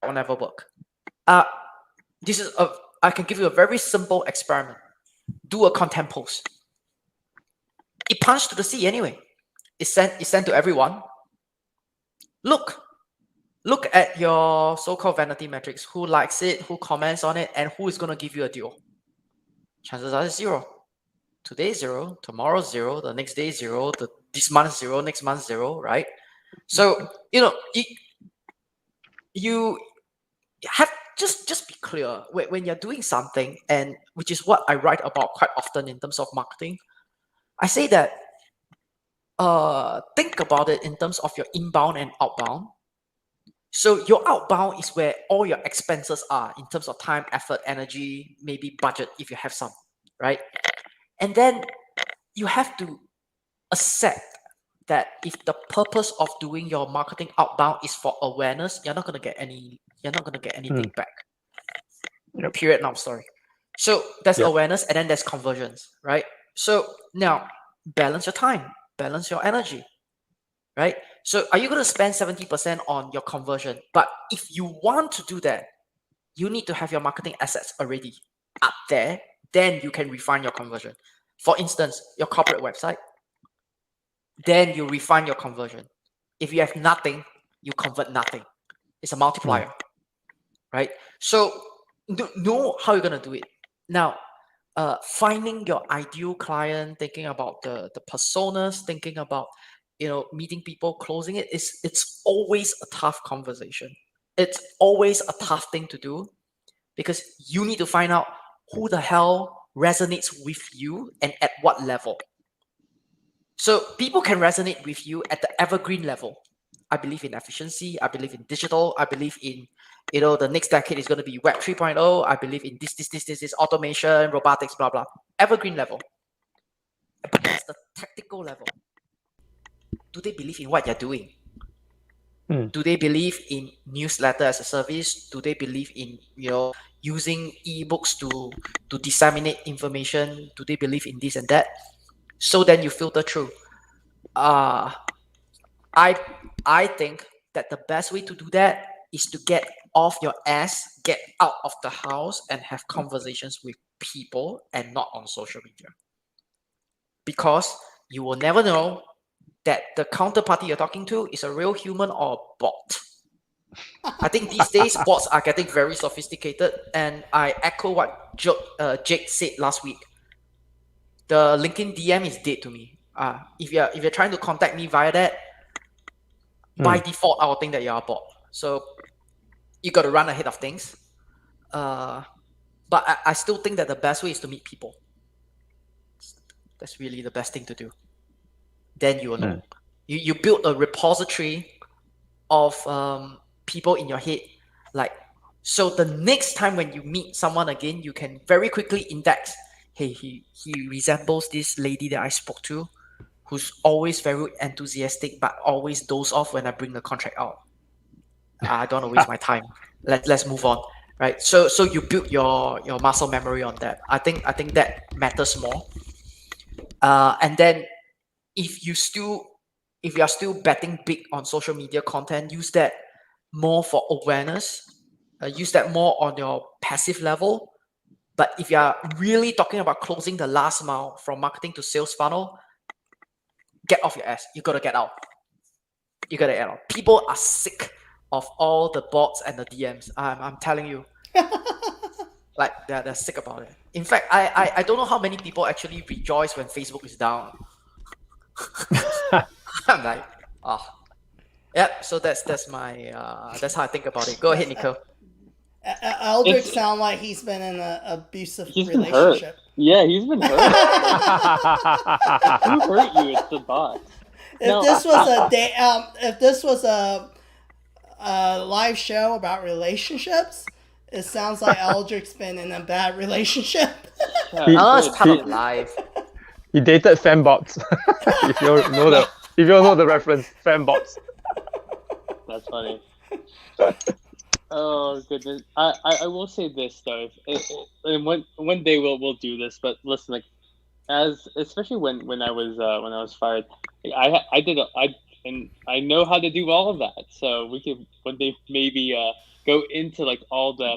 That will never work. I can give you a very simple experiment. Do a content post. It punched to the sea anyway. It's sent to everyone. Look at your so-called vanity metrics. Who likes it? Who comments on it? And who is going to give you a deal? Chances are it's 0. Today 0, tomorrow 0, the next day 0, this month 0, next month 0, right? So you have just be clear when you're doing something, and which is what I write about quite often in terms of marketing. I say that think about it in terms of your inbound and outbound. So your outbound is where all your expenses are in terms of time, effort, energy, maybe budget if you have some, right? And then you have to accept that if the purpose of doing your marketing outbound is for awareness, you're not gonna get anything back. Period. Now, sorry. So there's awareness, and then there's conversions, right? So now balance your time, balance your energy, right? So are you going to spend 70% on your conversion? But if you want to do that, you need to have your marketing assets already up there. Then you can refine your conversion. For instance, your corporate website. Then you refine your conversion. If you have nothing, you convert nothing. It's a multiplier, right? So know how you're going to do it. Now, finding your ideal client, thinking about the personas, thinking about meeting people, closing it, it's always a tough conversation. It's always a tough thing to do, because you need to find out who the hell resonates with you and at what level. So people can resonate with you at the evergreen level. I believe in efficiency. I believe in digital. I believe in, the next decade is going to be Web 3.0. I believe in this, automation, robotics, blah, blah. Evergreen level. But that's the tactical level. Do they believe in what you're doing? Do they believe in newsletter as a service? Do they believe in, using ebooks to disseminate information? Do they believe in this and that? So then you filter through. I think that the best way to do that is to get off your ass, get out of the house, and have conversations with people and not on social media. Because you will never know that the counterparty you're talking to is a real human or a bot. I think these days bots are getting very sophisticated, and I echo what Jake said last week. The LinkedIn DM is dead to me. If you're trying to contact me via that, by default, I will think that you're a bot. So you got to run ahead of things. But I still think that the best way is to meet people. That's really the best thing to do. Then you will know. You build a repository of people in your head. So the next time when you meet someone again, you can very quickly index, hey, he resembles this lady that I spoke to, who's always very enthusiastic, but always doze off when I bring the contract out. I don't want to waste my time. Let's move on, right? So you build your muscle memory on that. I think that matters more. And then if you are still betting big on social media content, use that more for awareness. Use that more on your passive level. But if you are really talking about closing the last mile from marketing to sales funnel, get off your ass. You gotta get out. You gotta get out. People are sick of all the bots and the DMs. I'm telling you. Like they're sick about it. In fact, I don't know how many people actually rejoice when Facebook is down. I'm like, oh, yeah. So that's my that's how I think about it. Go ahead, Nico. Eldrick It's- sound like he's been in an abusive He's been hurt. relationship. Yeah, he's been hurt. Who hurt you? It's the bot. If No, this was a day, if this was a live show about relationships, it sounds like Eldrick's been in a bad relationship. Yeah, Oh, it's good. part of life. He dated fembots. if you know the reference, fembots. That's funny. Oh goodness! I will say this though, and one day we'll do this. But listen, like especially when I was fired, and I know how to do all of that. So we could one day maybe go into like all the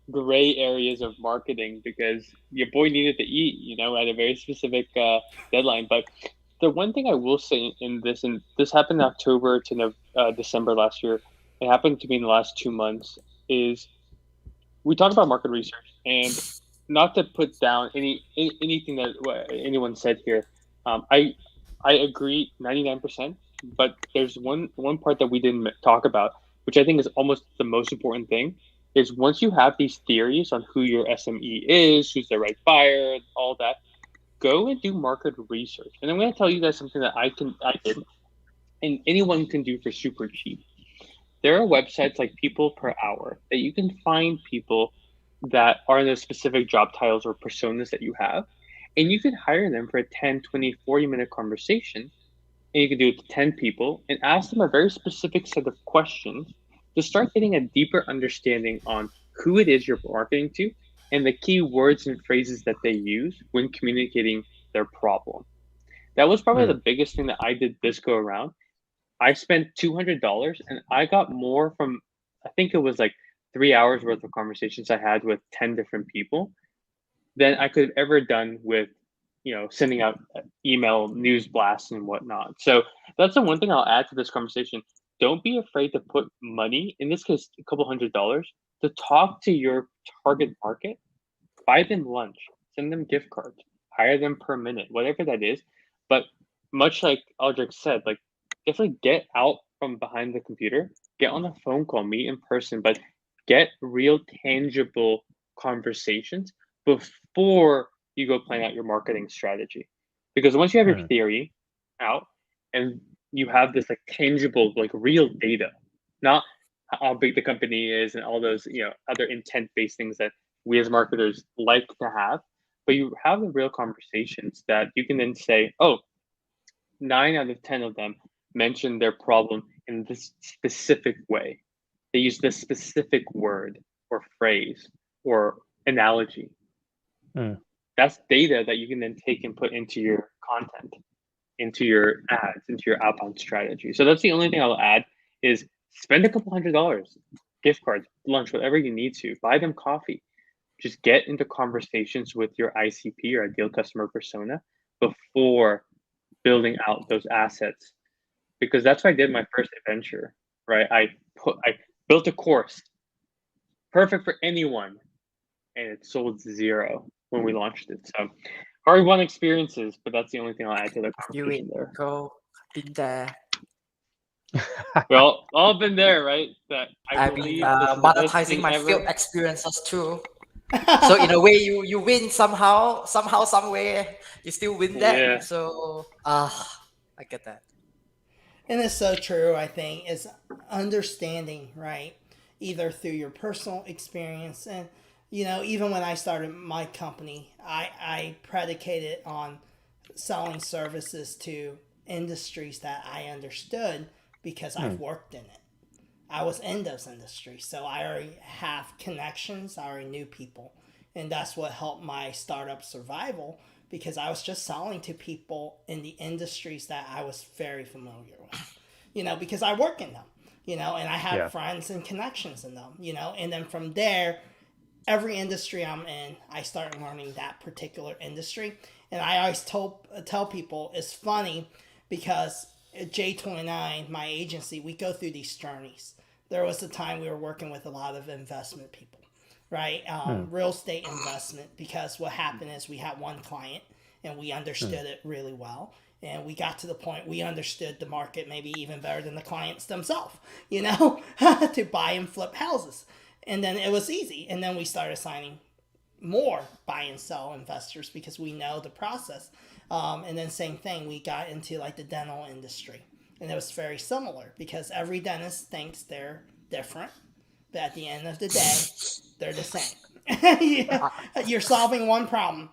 gray areas of marketing because your boy needed to eat, at a very specific deadline. But the one thing I will say in this, and this happened in October to December last year, it happened to me in the last 2 months, is we talked about market research, and not to put down anything that anyone said here. I agree 99%, but there's one part that we didn't talk about, which I think is almost the most important thing, is once you have these theories on who your SME is, who's the right buyer, all that, go and do market research. And I'm going to tell you guys something that I did, and anyone can do for super cheap. There are websites like People Per Hour that you can find people that are in those specific job titles or personas that you have, and you can hire them for a 10, 20, 40-minute conversation, and you can do it to 10 people and ask them a very specific set of questions to start getting a deeper understanding on who it is you're marketing to and the key words and phrases that they use when communicating their problem. That was probably the biggest thing that I did this go around. I spent $200 and I got more from, I think it was like 3 hours worth of conversations I had with 10 different people than I could have ever done with, sending out email news blasts and whatnot. So that's the one thing I'll add to this conversation. Don't be afraid to put money, in this case, a couple $100, to talk to your target market, buy them lunch, send them gift cards, hire them per minute, whatever that is. But much like Aldrich said, like, definitely get out from behind the computer, get on a phone call, meet in person, but get real tangible conversations before you go plan out your marketing strategy. Because once you have your theory out and you have this like tangible, like real data, not how big the company is and all those, other intent-based things that we as marketers like to have, but you have the real conversations that you can then say, oh, 9 out of 10 of them mention their problem in this specific way. They use this specific word or phrase or analogy. That's data that you can then take and put into your content, into your ads, into your outbound strategy. So that's the only thing I'll add is spend a couple $100, gift cards, lunch, whatever you need to, buy them coffee. Just get into conversations with your ICP or ideal customer persona before building out those assets. Because that's what I did my first adventure, right? I built a course, perfect for anyone, and it sold 0 when we launched it. So hard won experiences, but that's the only thing I'll add to the conversation there. Go, been there. We all been there, right? That I've been believe this is the best monetizing thing my ever. field experiences too. So in a way, you win somehow, some way, you still win that. Yeah. So I get that. And it's so true, I think, is understanding, right? Either through your personal experience and, even when I started my company, I predicated on selling services to industries that I understood because I've worked in it. I was in those industries, so I already have connections, I already knew people. And that's what helped my startup survival because I was just selling to people in the industries that I was very familiar with, because I work in them. and I had friends and connections in them, and then from there, every industry I'm in, I start learning that particular industry. And I always tell people it's funny because at J29, my agency, we go through these journeys. There was a time we were working with a lot of investment people, right? Real estate investment, because what happened is we had one client and we understood it really well. And we got to the point we understood the market maybe even better than the clients themselves, to buy and flip houses. And then it was easy. And then we started signing more buy and sell investors because we know the process. And then same thing, we got into like the dental industry. And it was very similar because every dentist thinks they're different. But at the end of the day, they're the same. You're solving one problem,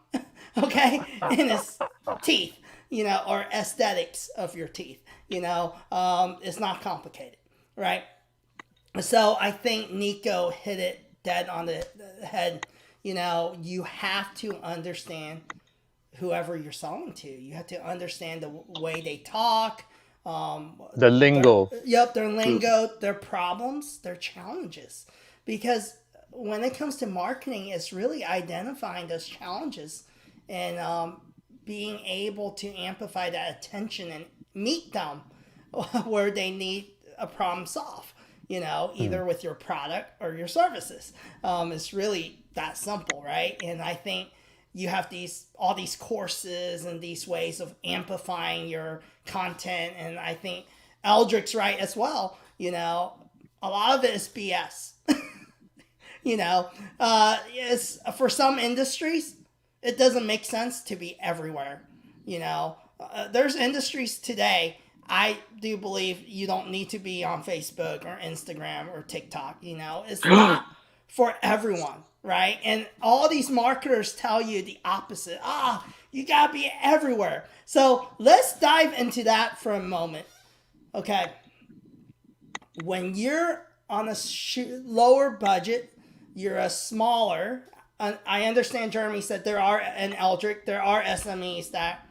okay? And it's teeth, or aesthetics of your teeth. It's not complicated, right? So I think Nico hit it dead on the head. You have to understand whoever you're selling to. You have to understand the way they talk. The lingo. Their lingo, their problems, their challenges. Because when it comes to marketing, it's really identifying those challenges and being able to amplify that attention and meet them where they need a problem solved. Either with your product or your services. It's really that simple, right? And I think you have all these courses and these ways of amplifying your content. And I think Eldrick's right as well. A lot of it is BS. It's for some industries, it doesn't make sense to be everywhere. There's industries today, I do believe you don't need to be on Facebook or Instagram or TikTok. It's not for everyone, right? And all these marketers tell you the opposite. You got to be everywhere. So let's dive into that for a moment. Okay. When you're on a lower budget, you're a smaller. I understand Jeremy said there are SMEs that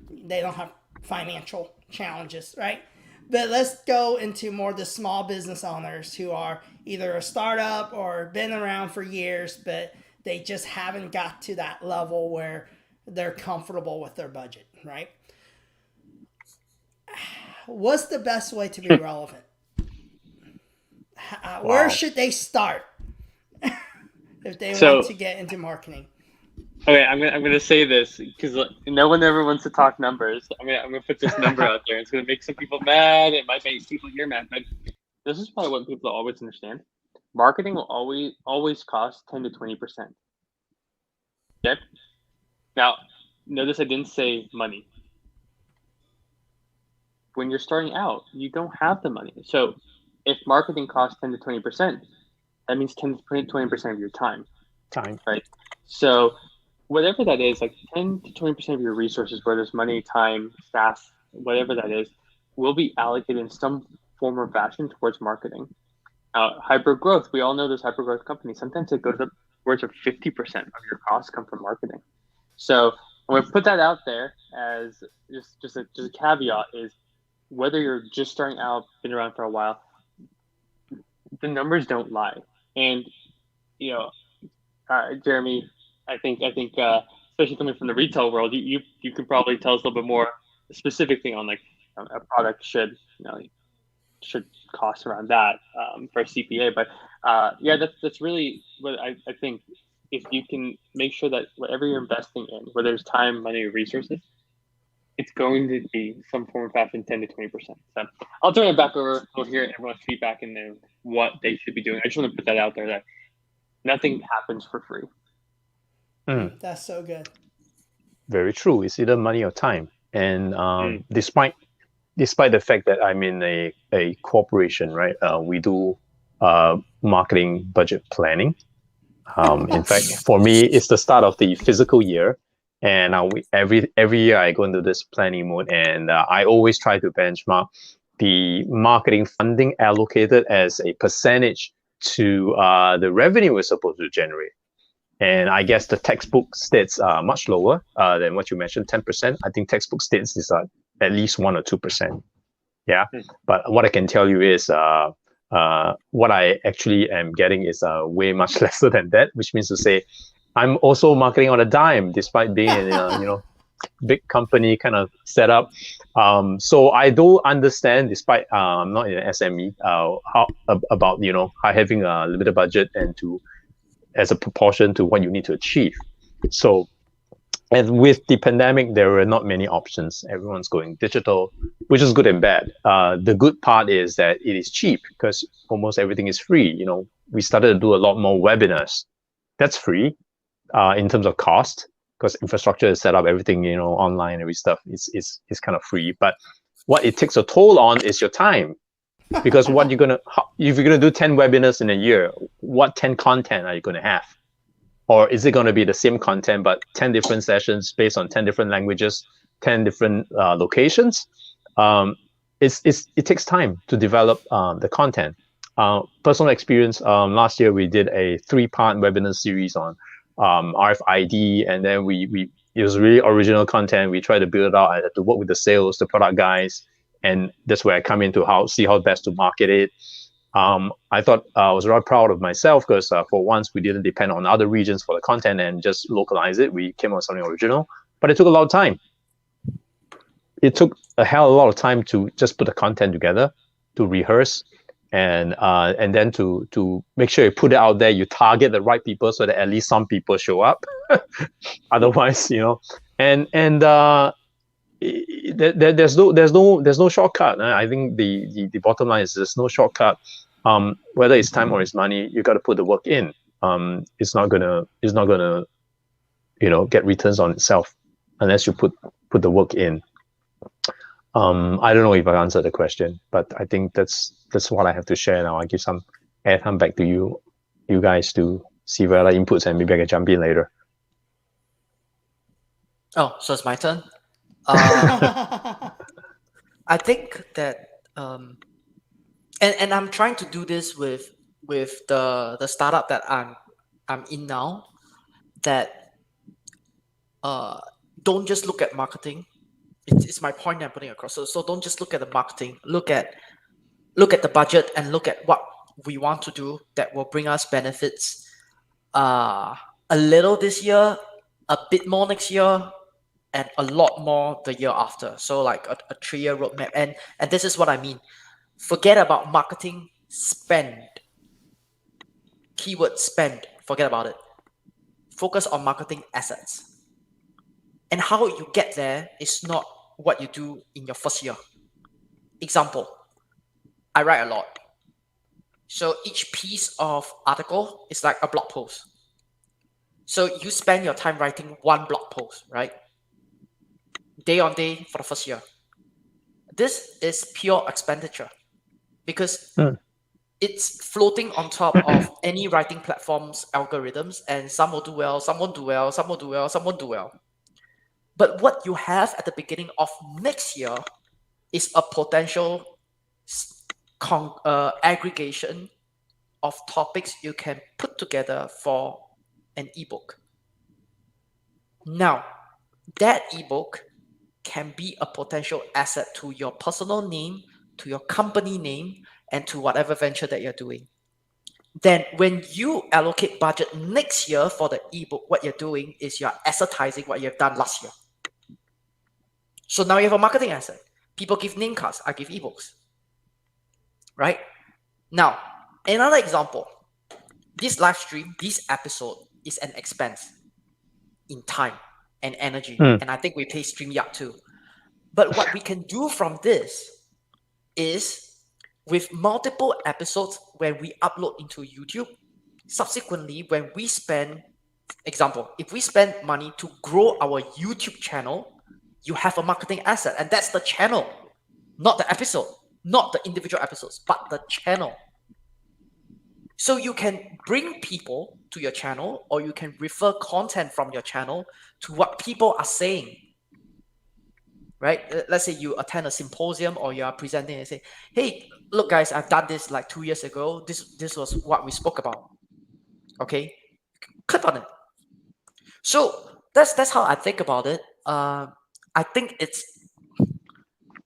they don't have financial challenges, right? But let's go into more the small business owners who are either a startup or been around for years, but they just haven't got to that level where they're comfortable with their budget, right? What's the best way to be relevant? Where should they start if they want to get into marketing? Okay, I'm gonna say this because no one ever wants to talk numbers. I'm gonna put this number out there. It's gonna make some people mad. It might make people here mad, but this is probably what people always understand. Marketing will always cost 10 to 20%. Okay. Now, notice I didn't say money. When you're starting out, you don't have the money. So, if marketing costs 10 to 20%, that means 10 to 20% of your time. Right. So, whatever that is, like 10 to 20% of your resources, whether it's money, time, staff, whatever that is, will be allocated in some form or fashion towards marketing. Hyper growth, we all know those hyper growth companies. Sometimes it goes upwards of 50% of your costs come from marketing. So I'm going to put that out there as just a caveat is whether you're just starting out, been around for a while, the numbers don't lie. And, Jeremy, I think, especially coming from the retail world, you can probably tell us a little bit more specifically on like a product should cost around that for a CPA. But that's really what I think. If you can make sure that whatever you're investing in, whether it's time, money, or resources, it's going to be some form of fashion 10 to 20%. So I'll turn it back over. We'll hear everyone's feedback and then what they should be doing. I just want to put that out there that nothing happens for free. That's so good. Very true. It's either money or time. And despite the fact that I'm in a corporation, right? We do marketing budget planning. In fact, for me, it's the start of the fiscal year, and every year I go into this planning mode, and I always try to benchmark the marketing funding allocated as a percentage to the revenue we're supposed to generate. And I guess the textbook states are much lower than what you mentioned, 10%. I think textbook states is at least 1 or 2%. Yeah. But what I can tell you is what I actually am getting is way much lesser than that, which means to say I'm also marketing on a dime, despite being in big company kind of setup. So I do understand, despite I'm not in an SME, how about having a limited budget and to as a proportion to what you need to achieve. So, and with the pandemic, there were not many options. Everyone's going digital, which is good and bad. The good part is that it is cheap because almost everything is free. We started to do a lot more webinars. That's free in terms of cost because infrastructure is set up, everything, online, every stuff is kind of free. But what it takes a toll on is your time. Because if you're gonna do 10 webinars in a year, what 10 content are you gonna have? Or is it going to be the same content, but 10 different sessions based on 10 different languages, 10 different locations? It takes time to develop the content. Personal experience, last year we did a 3-part webinar series on RFID, and then it was really original content. We tried to build it out. I had to work with the sales, the product guys, and that's where I come in to see how best to market it. I thought I was rather proud of myself because for once we didn't depend on other regions for the content and just localize it. We came up with something original, but it took a lot of time. It took a hell of a lot of time to just put the content together, to rehearse, and then to make sure you put it out there. You target the right people so that at least some people show up. Otherwise, and there's no shortcut. I think the bottom line is there's no shortcut. Whether it's time or it's money, you got to put the work in. It's not gonna get returns on itself unless you put the work in. I don't know if I answered the question, but I think that's what I have to share now. I give some airtime back to you guys to see whether inputs, and maybe I can jump in later. Oh, so it's my turn. I think that and I'm trying to do this with the startup that I'm in now, that don't just look at marketing. It's my point I'm putting across. So don't just look at the marketing. Look at the budget and look at what we want to do that will bring us benefits. A little this year, a bit more next year, and a lot more the year after. So like a 3-year roadmap. And this is what I mean. Forget about marketing spend. Keyword spend. Forget about it. Focus on marketing assets. And how you get there is not what you do in your first year. Example, I write a lot. So each piece of article is like a blog post. So you spend your time writing one blog post, right? Day on day for the first year. This is pure expenditure because it's floating on top of any writing platform's algorithms, and some will do well, some won't do well, some will do well, some won't do well. But what you have at the beginning of next year is a potential aggregation of topics you can put together for an ebook. Now, that ebook can be a potential asset to your personal name, to your company name, and to whatever venture that you're doing. Then when you allocate budget next year for the ebook, what you're doing is you're assetizing what you've done last year. So now you have a marketing asset. People give name cards, I give ebooks. Right? Now, another example. This live stream, this episode is an expense in time and energy. And I think we pay StreamYard too. But what we can do from this is with multiple episodes when we upload into YouTube, subsequently when we spend, example, if we spend money to grow our YouTube channel, you have a marketing asset, and that's the channel, not the episode, not the individual episodes, but the channel. So you can bring people to your channel, or you can refer content from your channel to what people are saying. Right? Let's say you attend a symposium or you are presenting and say, hey, look guys, I've done this like 2 years ago. This was what we spoke about. Okay? Click on it. So that's how I think about it. I think it's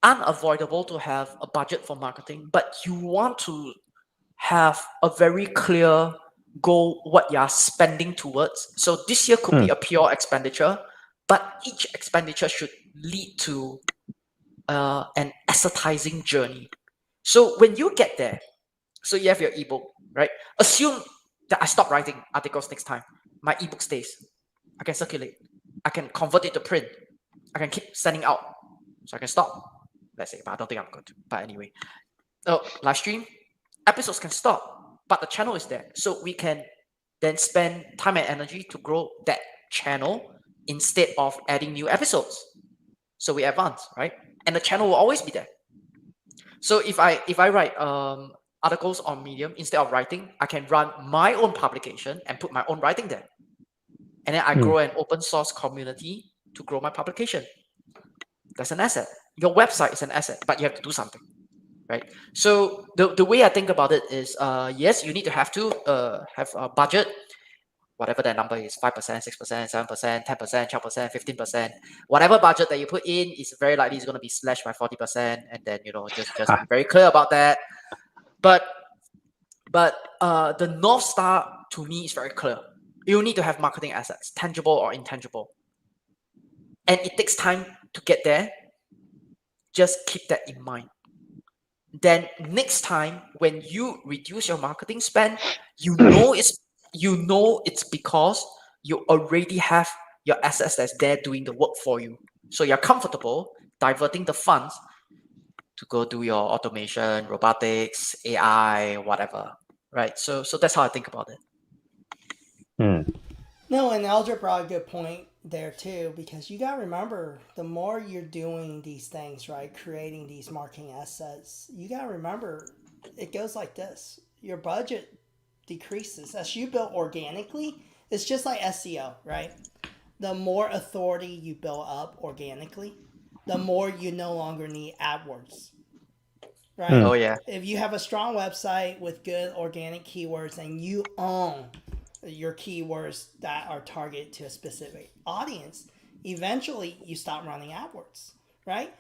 unavoidable to have a budget for marketing, but you want to have a very clear goal what you are spending towards. So this year could be a pure expenditure, but each expenditure should lead to an assetizing journey. So when you get there, so you have your ebook, right? Assume that I stop writing articles next time. My ebook stays. I can circulate. I can convert it to print. I can keep sending out. So I can stop. Let's say, but I don't think I'm going to. But anyway, live stream, episodes can stop, but the channel is there. So we can then spend time and energy to grow that channel instead of adding new episodes. So we advance, right? And the channel will always be there. So if I write articles on Medium, instead of writing, I can run my own publication and put my own writing there. And then I grow an open source community to grow my publication. That's an asset. Your website is an asset, but you have to do something, right? So the way I think about it is, yes, you need to have a budget, whatever that number is, 5%, 6%, 7%, 10%, 12%, 15%. Whatever budget that you put in is very likely is going to be slashed by 40%. And then, just be very clear about that. But the North Star to me is very clear. You need to have marketing assets, tangible or intangible. And it takes time to get there. Just keep that in mind. Then next time when you reduce your marketing spend, you know it's because you already have your assets that's there doing the work for you. So you're comfortable diverting the funds to go do your automation, robotics, AI, whatever, right? So that's how I think about it. No, and Eldrick brought a good point there too, because you got to remember, the more you're doing these things, right, creating these marketing assets, you got to remember it goes like this. Your budget decreases as you build organically. It's just like SEO, right? The more authority you build up organically, the more you no longer need AdWords, right? Oh yeah. If you have a strong website with good organic keywords and you own your keywords that are targeted to a specific audience, eventually you stop running AdWords, right?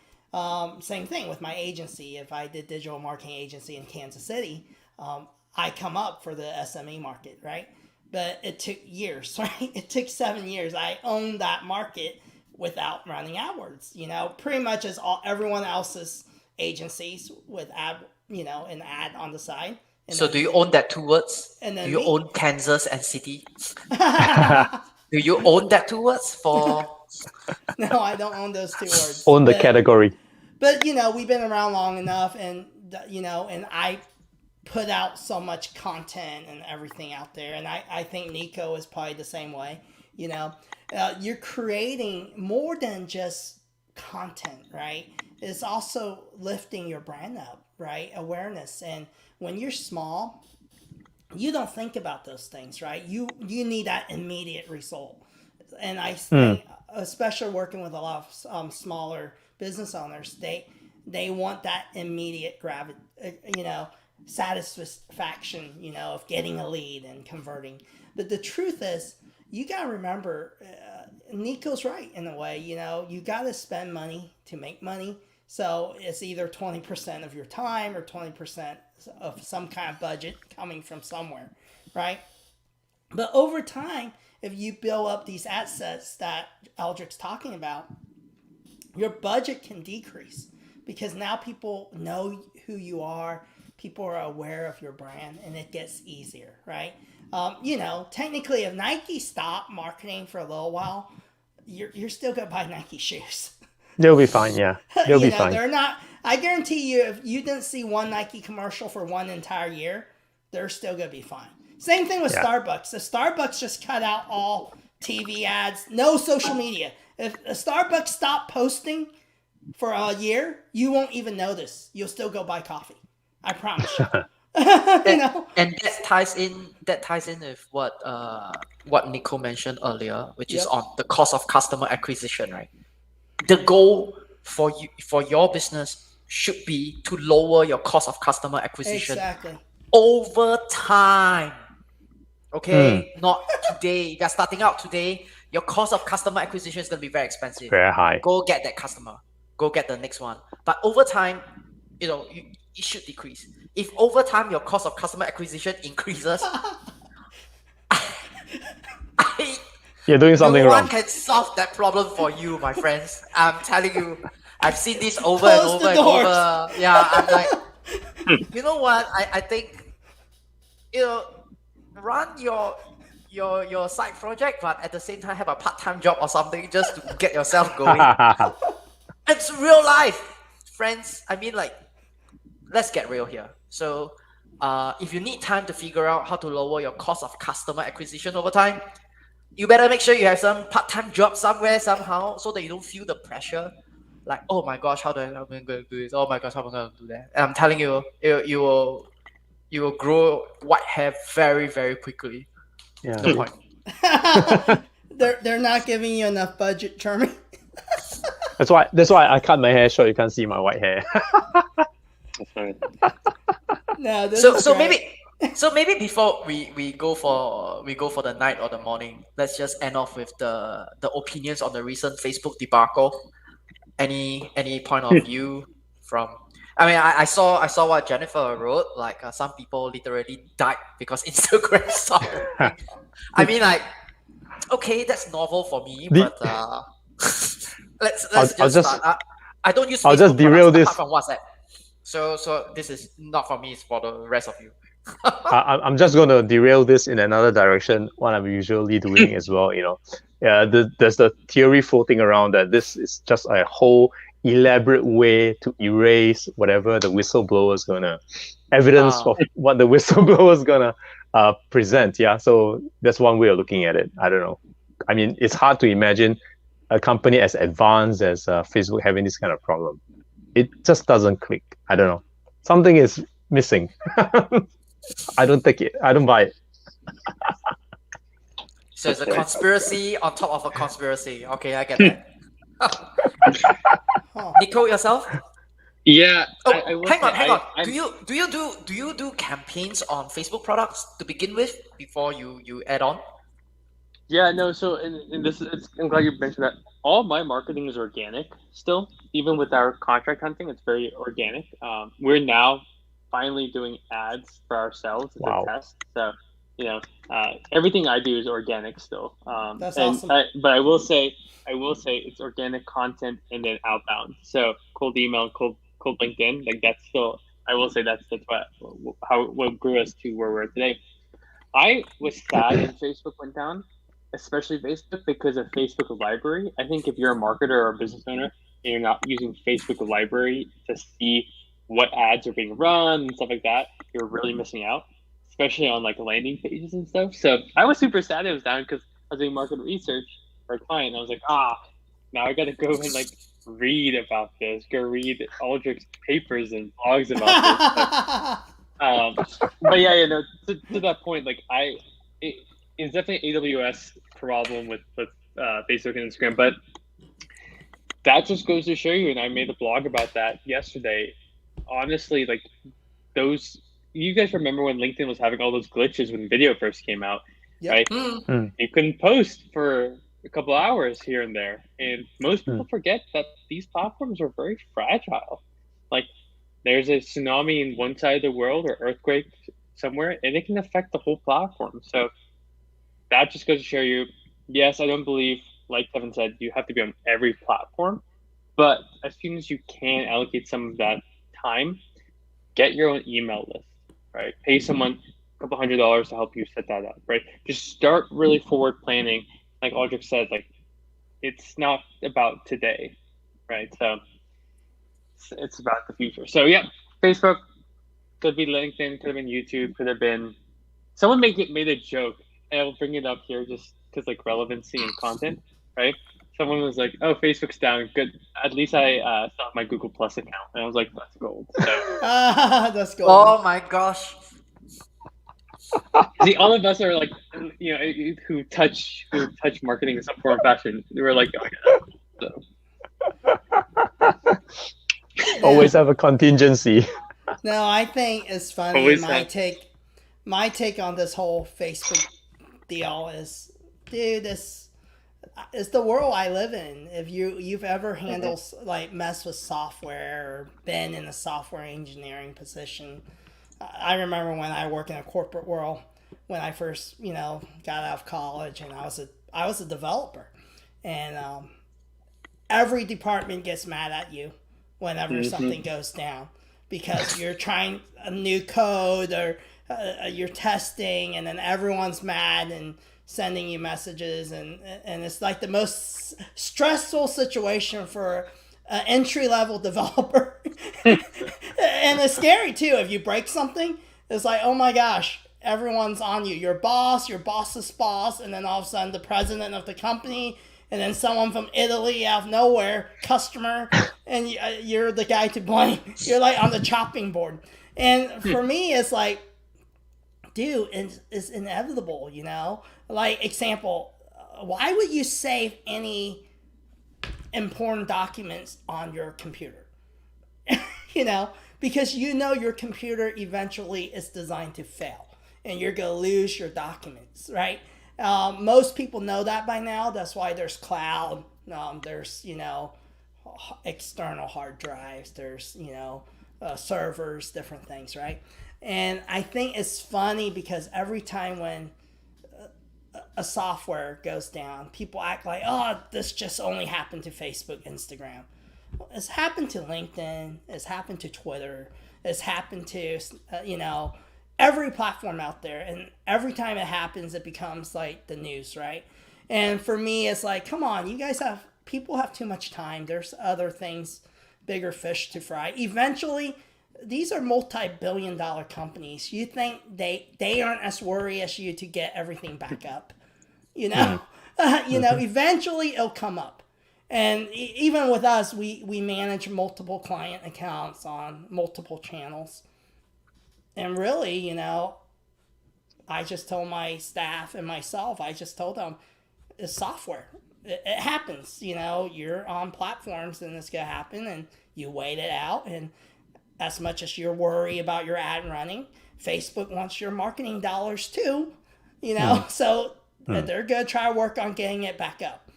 Same thing with my agency. If I did digital marketing agency in Kansas City, I come up for the SME market, right? But it took years, right? It took 7 years. I owned that market without running AdWords, pretty much as everyone else's agencies with an ad on the side. So do you own that two words? And then do you own Kansas and city? Do you own that two words for? No, I don't own those two words. Own the category. But we've been around long enough, and and I put out so much content and everything out there, and I think Nico is probably the same way. You're creating more than just content, right? It's also lifting your brand up, right? Awareness. And when you're small, you don't think about those things, right? You need that immediate result. And I think, especially working with a lot of smaller business owners, they want that immediate satisfaction, of getting a lead and converting. But the truth is, you got to remember, Nico's right in a way, you got to spend money to make money. So it's either 20% of your time or 20% of some kind of budget coming from somewhere, right? But over time, if you build up these assets that Eldrick's talking about, your budget can decrease because now people know who you are. People are aware of your brand, and it gets easier, right? Technically, if Nike stopped marketing for a little while, you're still gonna buy Nike shoes. They'll be fine, yeah. They'll be fine. They're not. I guarantee you, if you didn't see one Nike commercial for one entire year, they're still gonna be fine. Same thing with Starbucks. If Starbucks just cut out all TV ads, no social media. If Starbucks stopped posting for a year, you won't even notice. You'll still go buy coffee. I promise you. And that ties in with what Nico mentioned earlier, which is on the cost of customer acquisition, right? The goal for your business should be to lower your cost of customer acquisition over time. Okay, not today. If you're starting out today, your cost of customer acquisition is going to be very expensive. Very high. Go get that customer. Go get the next one. But over time, it should decrease. If over time your cost of customer acquisition increases, You're doing something no one wrong. can solve that problem for you, my friends. I'm telling you, I've seen this over Close and the over and doors. over. Yeah, I'm like, you know what? I think, run your side project, but at the same time have a part-time job or something just to get yourself going. It's real life, friends. I mean, like, let's get real here. So, if you need time to figure out how to lower your cost of customer acquisition over time, you better make sure you have some part-time job somewhere somehow, so that you don't feel the pressure. Like, oh my gosh, how am I going to do this? Oh my gosh, how am I going to do that? And I'm telling you, you will grow white hair very, very quickly. Yeah. No point. They're not giving you enough budget, Jeremy. That's why I cut my hair short. You can't see my white hair. That's right. No, this So is so great. maybe before we go for the night or the morning, let's just end off with the opinions on the recent Facebook debacle. Any point of view from? I mean, I saw what Jennifer wrote. Like, some people literally died because Instagram stopped. I mean, like, okay, that's novel for me, but let's I'll just just- start. I don't use I'll Facebook just derail products this. apart from WhatsApp. So this is not for me. It's for the rest of you. I'm just going to derail this in another direction, what I'm usually doing as well. There's the theory floating around that this is just a whole elaborate way to erase whatever the whistleblower is going to, evidence of what the whistleblower is going to present. Yeah, so that's one way of looking at it. I don't know. I mean, it's hard to imagine a company as advanced as Facebook having this kind of problem. It just doesn't click. I don't know. Something is missing. I don't take it. I don't buy it. So it's a conspiracy on top of a conspiracy. Okay, I get that. Huh. Nico, yourself? Yeah. Oh, I will hang say on. I'm- Do you do campaigns on Facebook products to begin with before you add on? Yeah, no. So, and this is, I'm glad you mentioned that. All my marketing is organic still, even with our contract hunting. It's very organic. We're now finally doing ads for ourselves as Wow. a test. So, everything I do is organic still. That's and awesome. But I will say it's organic content and then outbound. So cold email, cold LinkedIn, like that's still. I will say that's what grew us to where we're today. I was sad when Facebook went down, especially Facebook, because of Facebook library. I think if you're a marketer or a business owner and you're not using Facebook library to see what ads are being run and stuff like that, you're really missing out, especially on like landing pages and stuff. So I was super sad it was down because I was doing market research for a client. And I was like, now I got to go and like read about this, go read Aldrich's papers and blogs about this. But yeah, no, to that point, like it's definitely AWS problem with Facebook and Instagram, but that just goes to show you, and I made a blog about that yesterday. Honestly, like you guys remember when LinkedIn was having all those glitches when video first came out, Yep. right? Mm. You couldn't post for a couple hours here and there, and most people forget that these platforms are very fragile. Like, there's a tsunami in one side of the world or earthquake somewhere, and it can affect the whole platform. So that just goes to show you, yes, I don't believe, like Kevin said, you have to be on every platform, but as soon as you can allocate some of that time, get your own email list, right? Pay someone a couple $100 to help you set that up, right? Just start really forward planning. Like Aldrich said, like it's not about today, right? So it's about the future. So yeah, Facebook, could be LinkedIn, could have been YouTube, could have been. Someone made a joke, and I'll bring it up here just because like relevancy and content, right? Someone was like, "Oh, Facebook's down. Good. At least I still have my Google Plus account." And I was like, "That's gold." So, That's cool. Oh my gosh. see, all of us are like, who touch marketing in some form or fashion. We were like, "Oh yeah." So. Always have a contingency. No, I think it's funny. Always My take on this whole Facebook deal is, dude, it's the world I live in. If you've ever handled like mess with software or been in a software engineering position, I remember when I worked in a corporate world when I first got out of college, and I was a developer, and every department gets mad at you whenever something goes down because you're trying a new code or you're testing, and then everyone's mad and sending you messages, and it's like the most stressful situation for an entry-level developer. And it's scary too. If you break something, it's like, oh my gosh, everyone's on you. Your boss's boss, and then all of a sudden the president of the company, and then someone from Italy out of nowhere, customer, and you're the guy to blame. You're like on the chopping board. And for me, it's like, dude, it's inevitable, Like, example, why would you save any important documents on your computer? Because your computer eventually is designed to fail, and you're going to lose your documents, right? Most people know that by now. That's why there's cloud. There's, external hard drives. There's, servers, different things, right? And I think it's funny because every time when a software goes down, people act like, oh, this just only happened to Facebook, Instagram. It's happened to LinkedIn. It's happened to Twitter. It's happened to, every platform out there. And every time it happens, it becomes like the news, right? And for me, it's like, come on, people have too much time. There's other things, bigger fish to fry. Eventually, these are multi-billion-dollar companies. You think they aren't as worried as you to get everything back up, Eventually it'll come up. And even with us, we manage multiple client accounts on multiple channels. And really, I just told my staff and myself, I just told them, it's software. It happens, you're on platforms and it's going to happen, and you wait it out. And as much as you're worried about your ad running, Facebook wants your marketing dollars too, so they're going to try to work on getting it back up,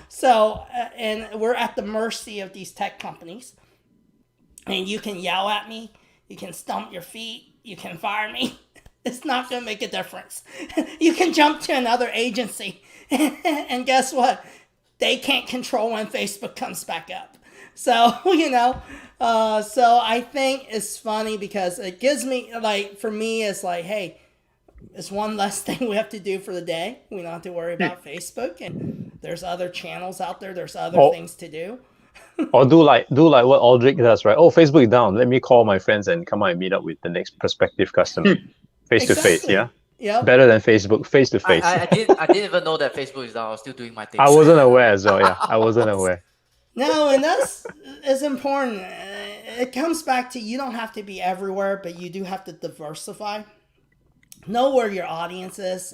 so, and we're at the mercy of these tech companies, and you can yell at me, you can stomp your feet, you can fire me. It's not going to make a difference. You can jump to another agency, and guess what? They can't control when Facebook comes back up. So, so I think it's funny because it gives me, like, for me, it's like, hey, it's one less thing we have to do for the day. We don't have to worry about Facebook, and there's other channels out there. There's other things to do. Or do like what Aldrich does, right? Oh, Facebook is down. Let me call my friends and come out and meet up with the next prospective customer, face to face. Yeah. Yeah. Better than Facebook, face to face. I didn't even know that Facebook is down. I was still doing my thing. I wasn't aware as well. Yeah, I wasn't aware. No, and it's important. It comes back to, you don't have to be everywhere, but you do have to diversify. Know where your audience is.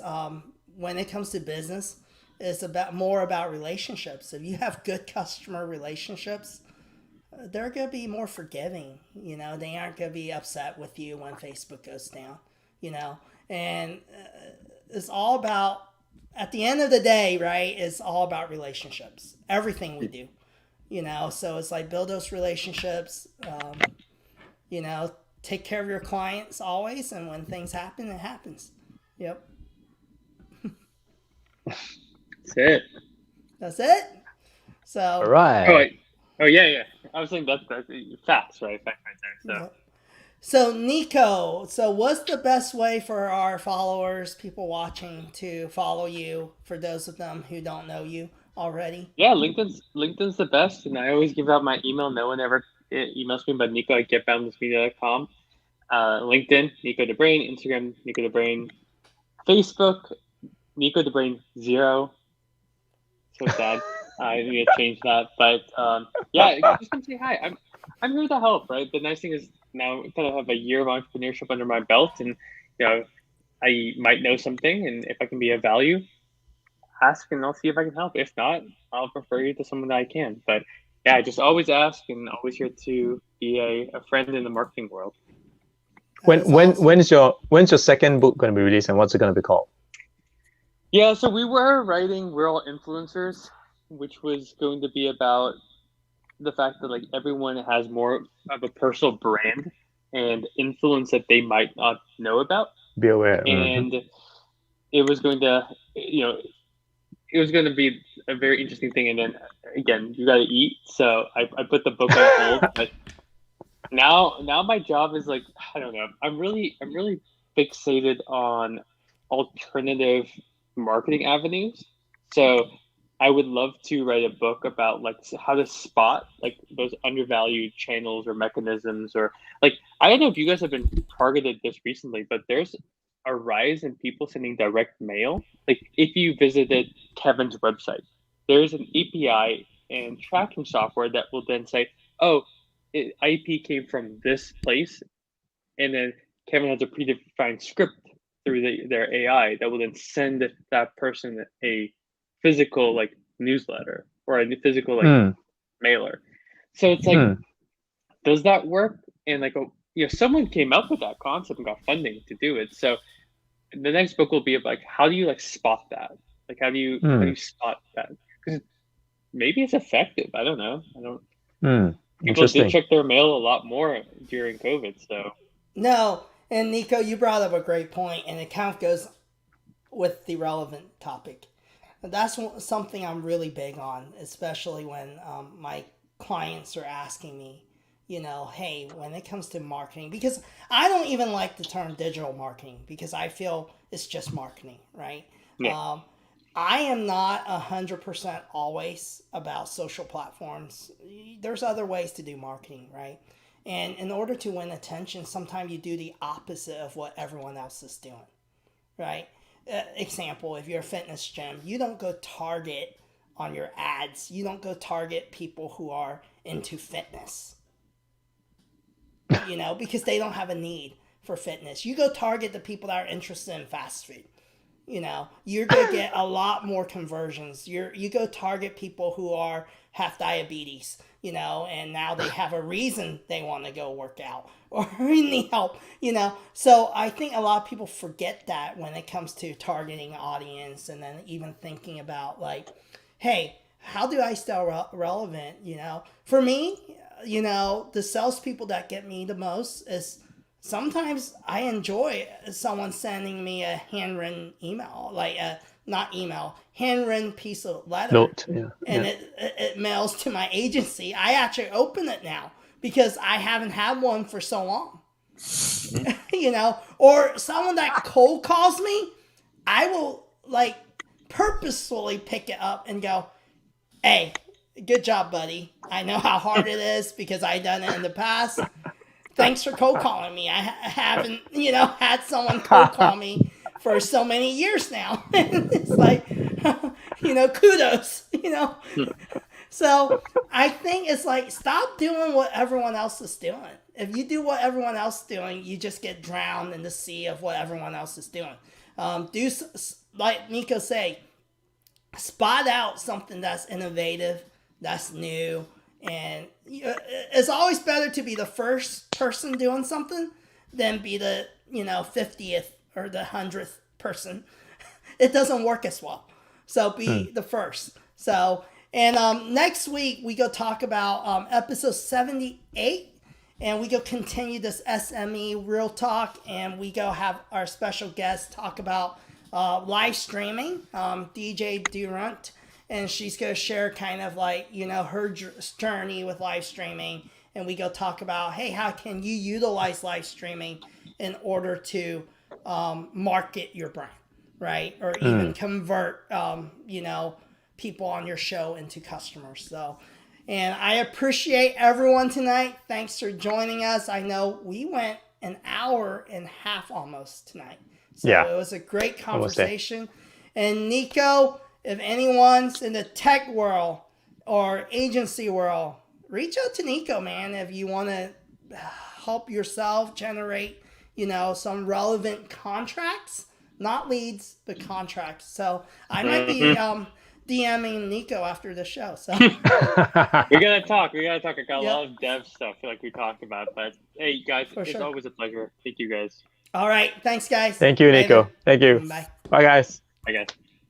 When it comes to business, it's more about relationships. If you have good customer relationships, they're going to be more forgiving. They aren't going to be upset with you when Facebook goes down. And it's all about, at the end of the day, right? It's all about relationships. Everything we do. So it's like, build those relationships, take care of your clients always. And when things happen, it happens. Yep. That's it. So. All right. Oh, yeah. I was saying that's facts, right? Fact right there. So. Yep. So Nico, what's the best way for our followers, people watching, to follow you, for those of them who don't know you already? Yeah, LinkedIn's the best, and I always give out my email. No one ever emails me, but Nico at getboundlessmedia.com. LinkedIn, Nico De Bruyn. Instagram, Nico De Bruyn. Facebook, Nico De Bruyn 0. So sad. I need to change that, but yeah, just come say hi. I'm here to help, right? The nice thing is now I kind of have a year of entrepreneurship under my belt, and I might know something, and if I can be of value, ask and I'll see if I can help. If not, I'll refer you to someone that I can. But yeah, just always ask, and always here to be a friend in the marketing world. When's your second book going to be released, and what's it going to be called? Yeah, so we were writing We're All Influencers, which was going to be about the fact that like everyone has more of a personal brand and influence that they might not know about. Be aware. And it was going to, it was going to be a very interesting thing. And then again, you got to eat. So I put the book on hold, but now my job is like, I don't know. I'm really fixated on alternative marketing avenues. So I would love to write a book about like how to spot like those undervalued channels or mechanisms, or like I don't know if you guys have been targeted this recently, but there's a rise in people sending direct mail. Like if you visited Kevin's website, there's an API and tracking software that will then say, oh, IP came from this place, and then Kevin has a predefined script through their AI that will then send that person a physical like newsletter or a physical like mailer. So it's like, does that work? And like, someone came up with that concept and got funding to do it. So the next book will be about like, how do you like spot that? Like, how do you spot that? Because maybe it's effective. I don't know. People did check their mail a lot more during COVID. So no, and Nico, you brought up a great point, and it kind of goes with the relevant topic. That's something I'm really big on, especially when my clients are asking me, hey, when it comes to marketing, because I don't even like the term digital marketing because I feel it's just marketing, right? Yeah. I am not 100% always about social platforms. There's other ways to do marketing, right? And in order to win attention, sometimes you do the opposite of what everyone else is doing, right? Example, if you're a fitness gym, you don't go target on your ads. You don't go target people who are into fitness, because they don't have a need for fitness. You go target the people that are interested in fast food. You're going to get a lot more conversions. You go target people who have diabetes, and now they have a reason they want to go work out or need help, So I think a lot of people forget that when it comes to targeting audience, and then even thinking about like, hey, how do I stay relevant? For me, the salespeople that get me the most is sometimes I enjoy someone sending me a handwritten email, like handwritten piece of letter. Note, yeah. And it mails to my agency. I actually open it now because I haven't had one for so long. Or someone that cold calls me, I will like purposefully pick it up and go, hey, good job, buddy. I know how hard it is because I've done it in the past. Thanks for cold calling me. I haven't, had someone cold call me for so many years now. It's like, kudos, So I think it's like, stop doing what everyone else is doing. If you do what everyone else is doing, you just get drowned in the sea of what everyone else is doing. Like Nico say, spot out something that's innovative, that's new. And it's always better to be the first person doing something than be the 50th or the 100th person. It doesn't work as well. So be the first. So, and next week we go talk about episode 78, and we go continue this SME real talk, and we go have our special guest talk about live streaming, DJ Durant. And she's going to share kind of like, her journey with live streaming. And we go talk about, hey, how can you utilize live streaming in order to market your brand, right? Or even convert, people on your show into customers. So, and I appreciate everyone tonight. Thanks for joining us. I know we went an hour and a half almost tonight. So it was a great conversation. And Nico, if anyone's in the tech world or agency world, reach out to Nico, man, if you want to help yourself generate, some relevant contracts, not leads, but contracts. So I might be DMing Nico after the show. So we gotta talk. I got a lot of dev stuff like we talked about. But hey, guys, it's always a pleasure. Thank you, guys. All right. Thanks, guys. Thank you, Nico. Thank you. Bye. Bye, guys. Bye, guys.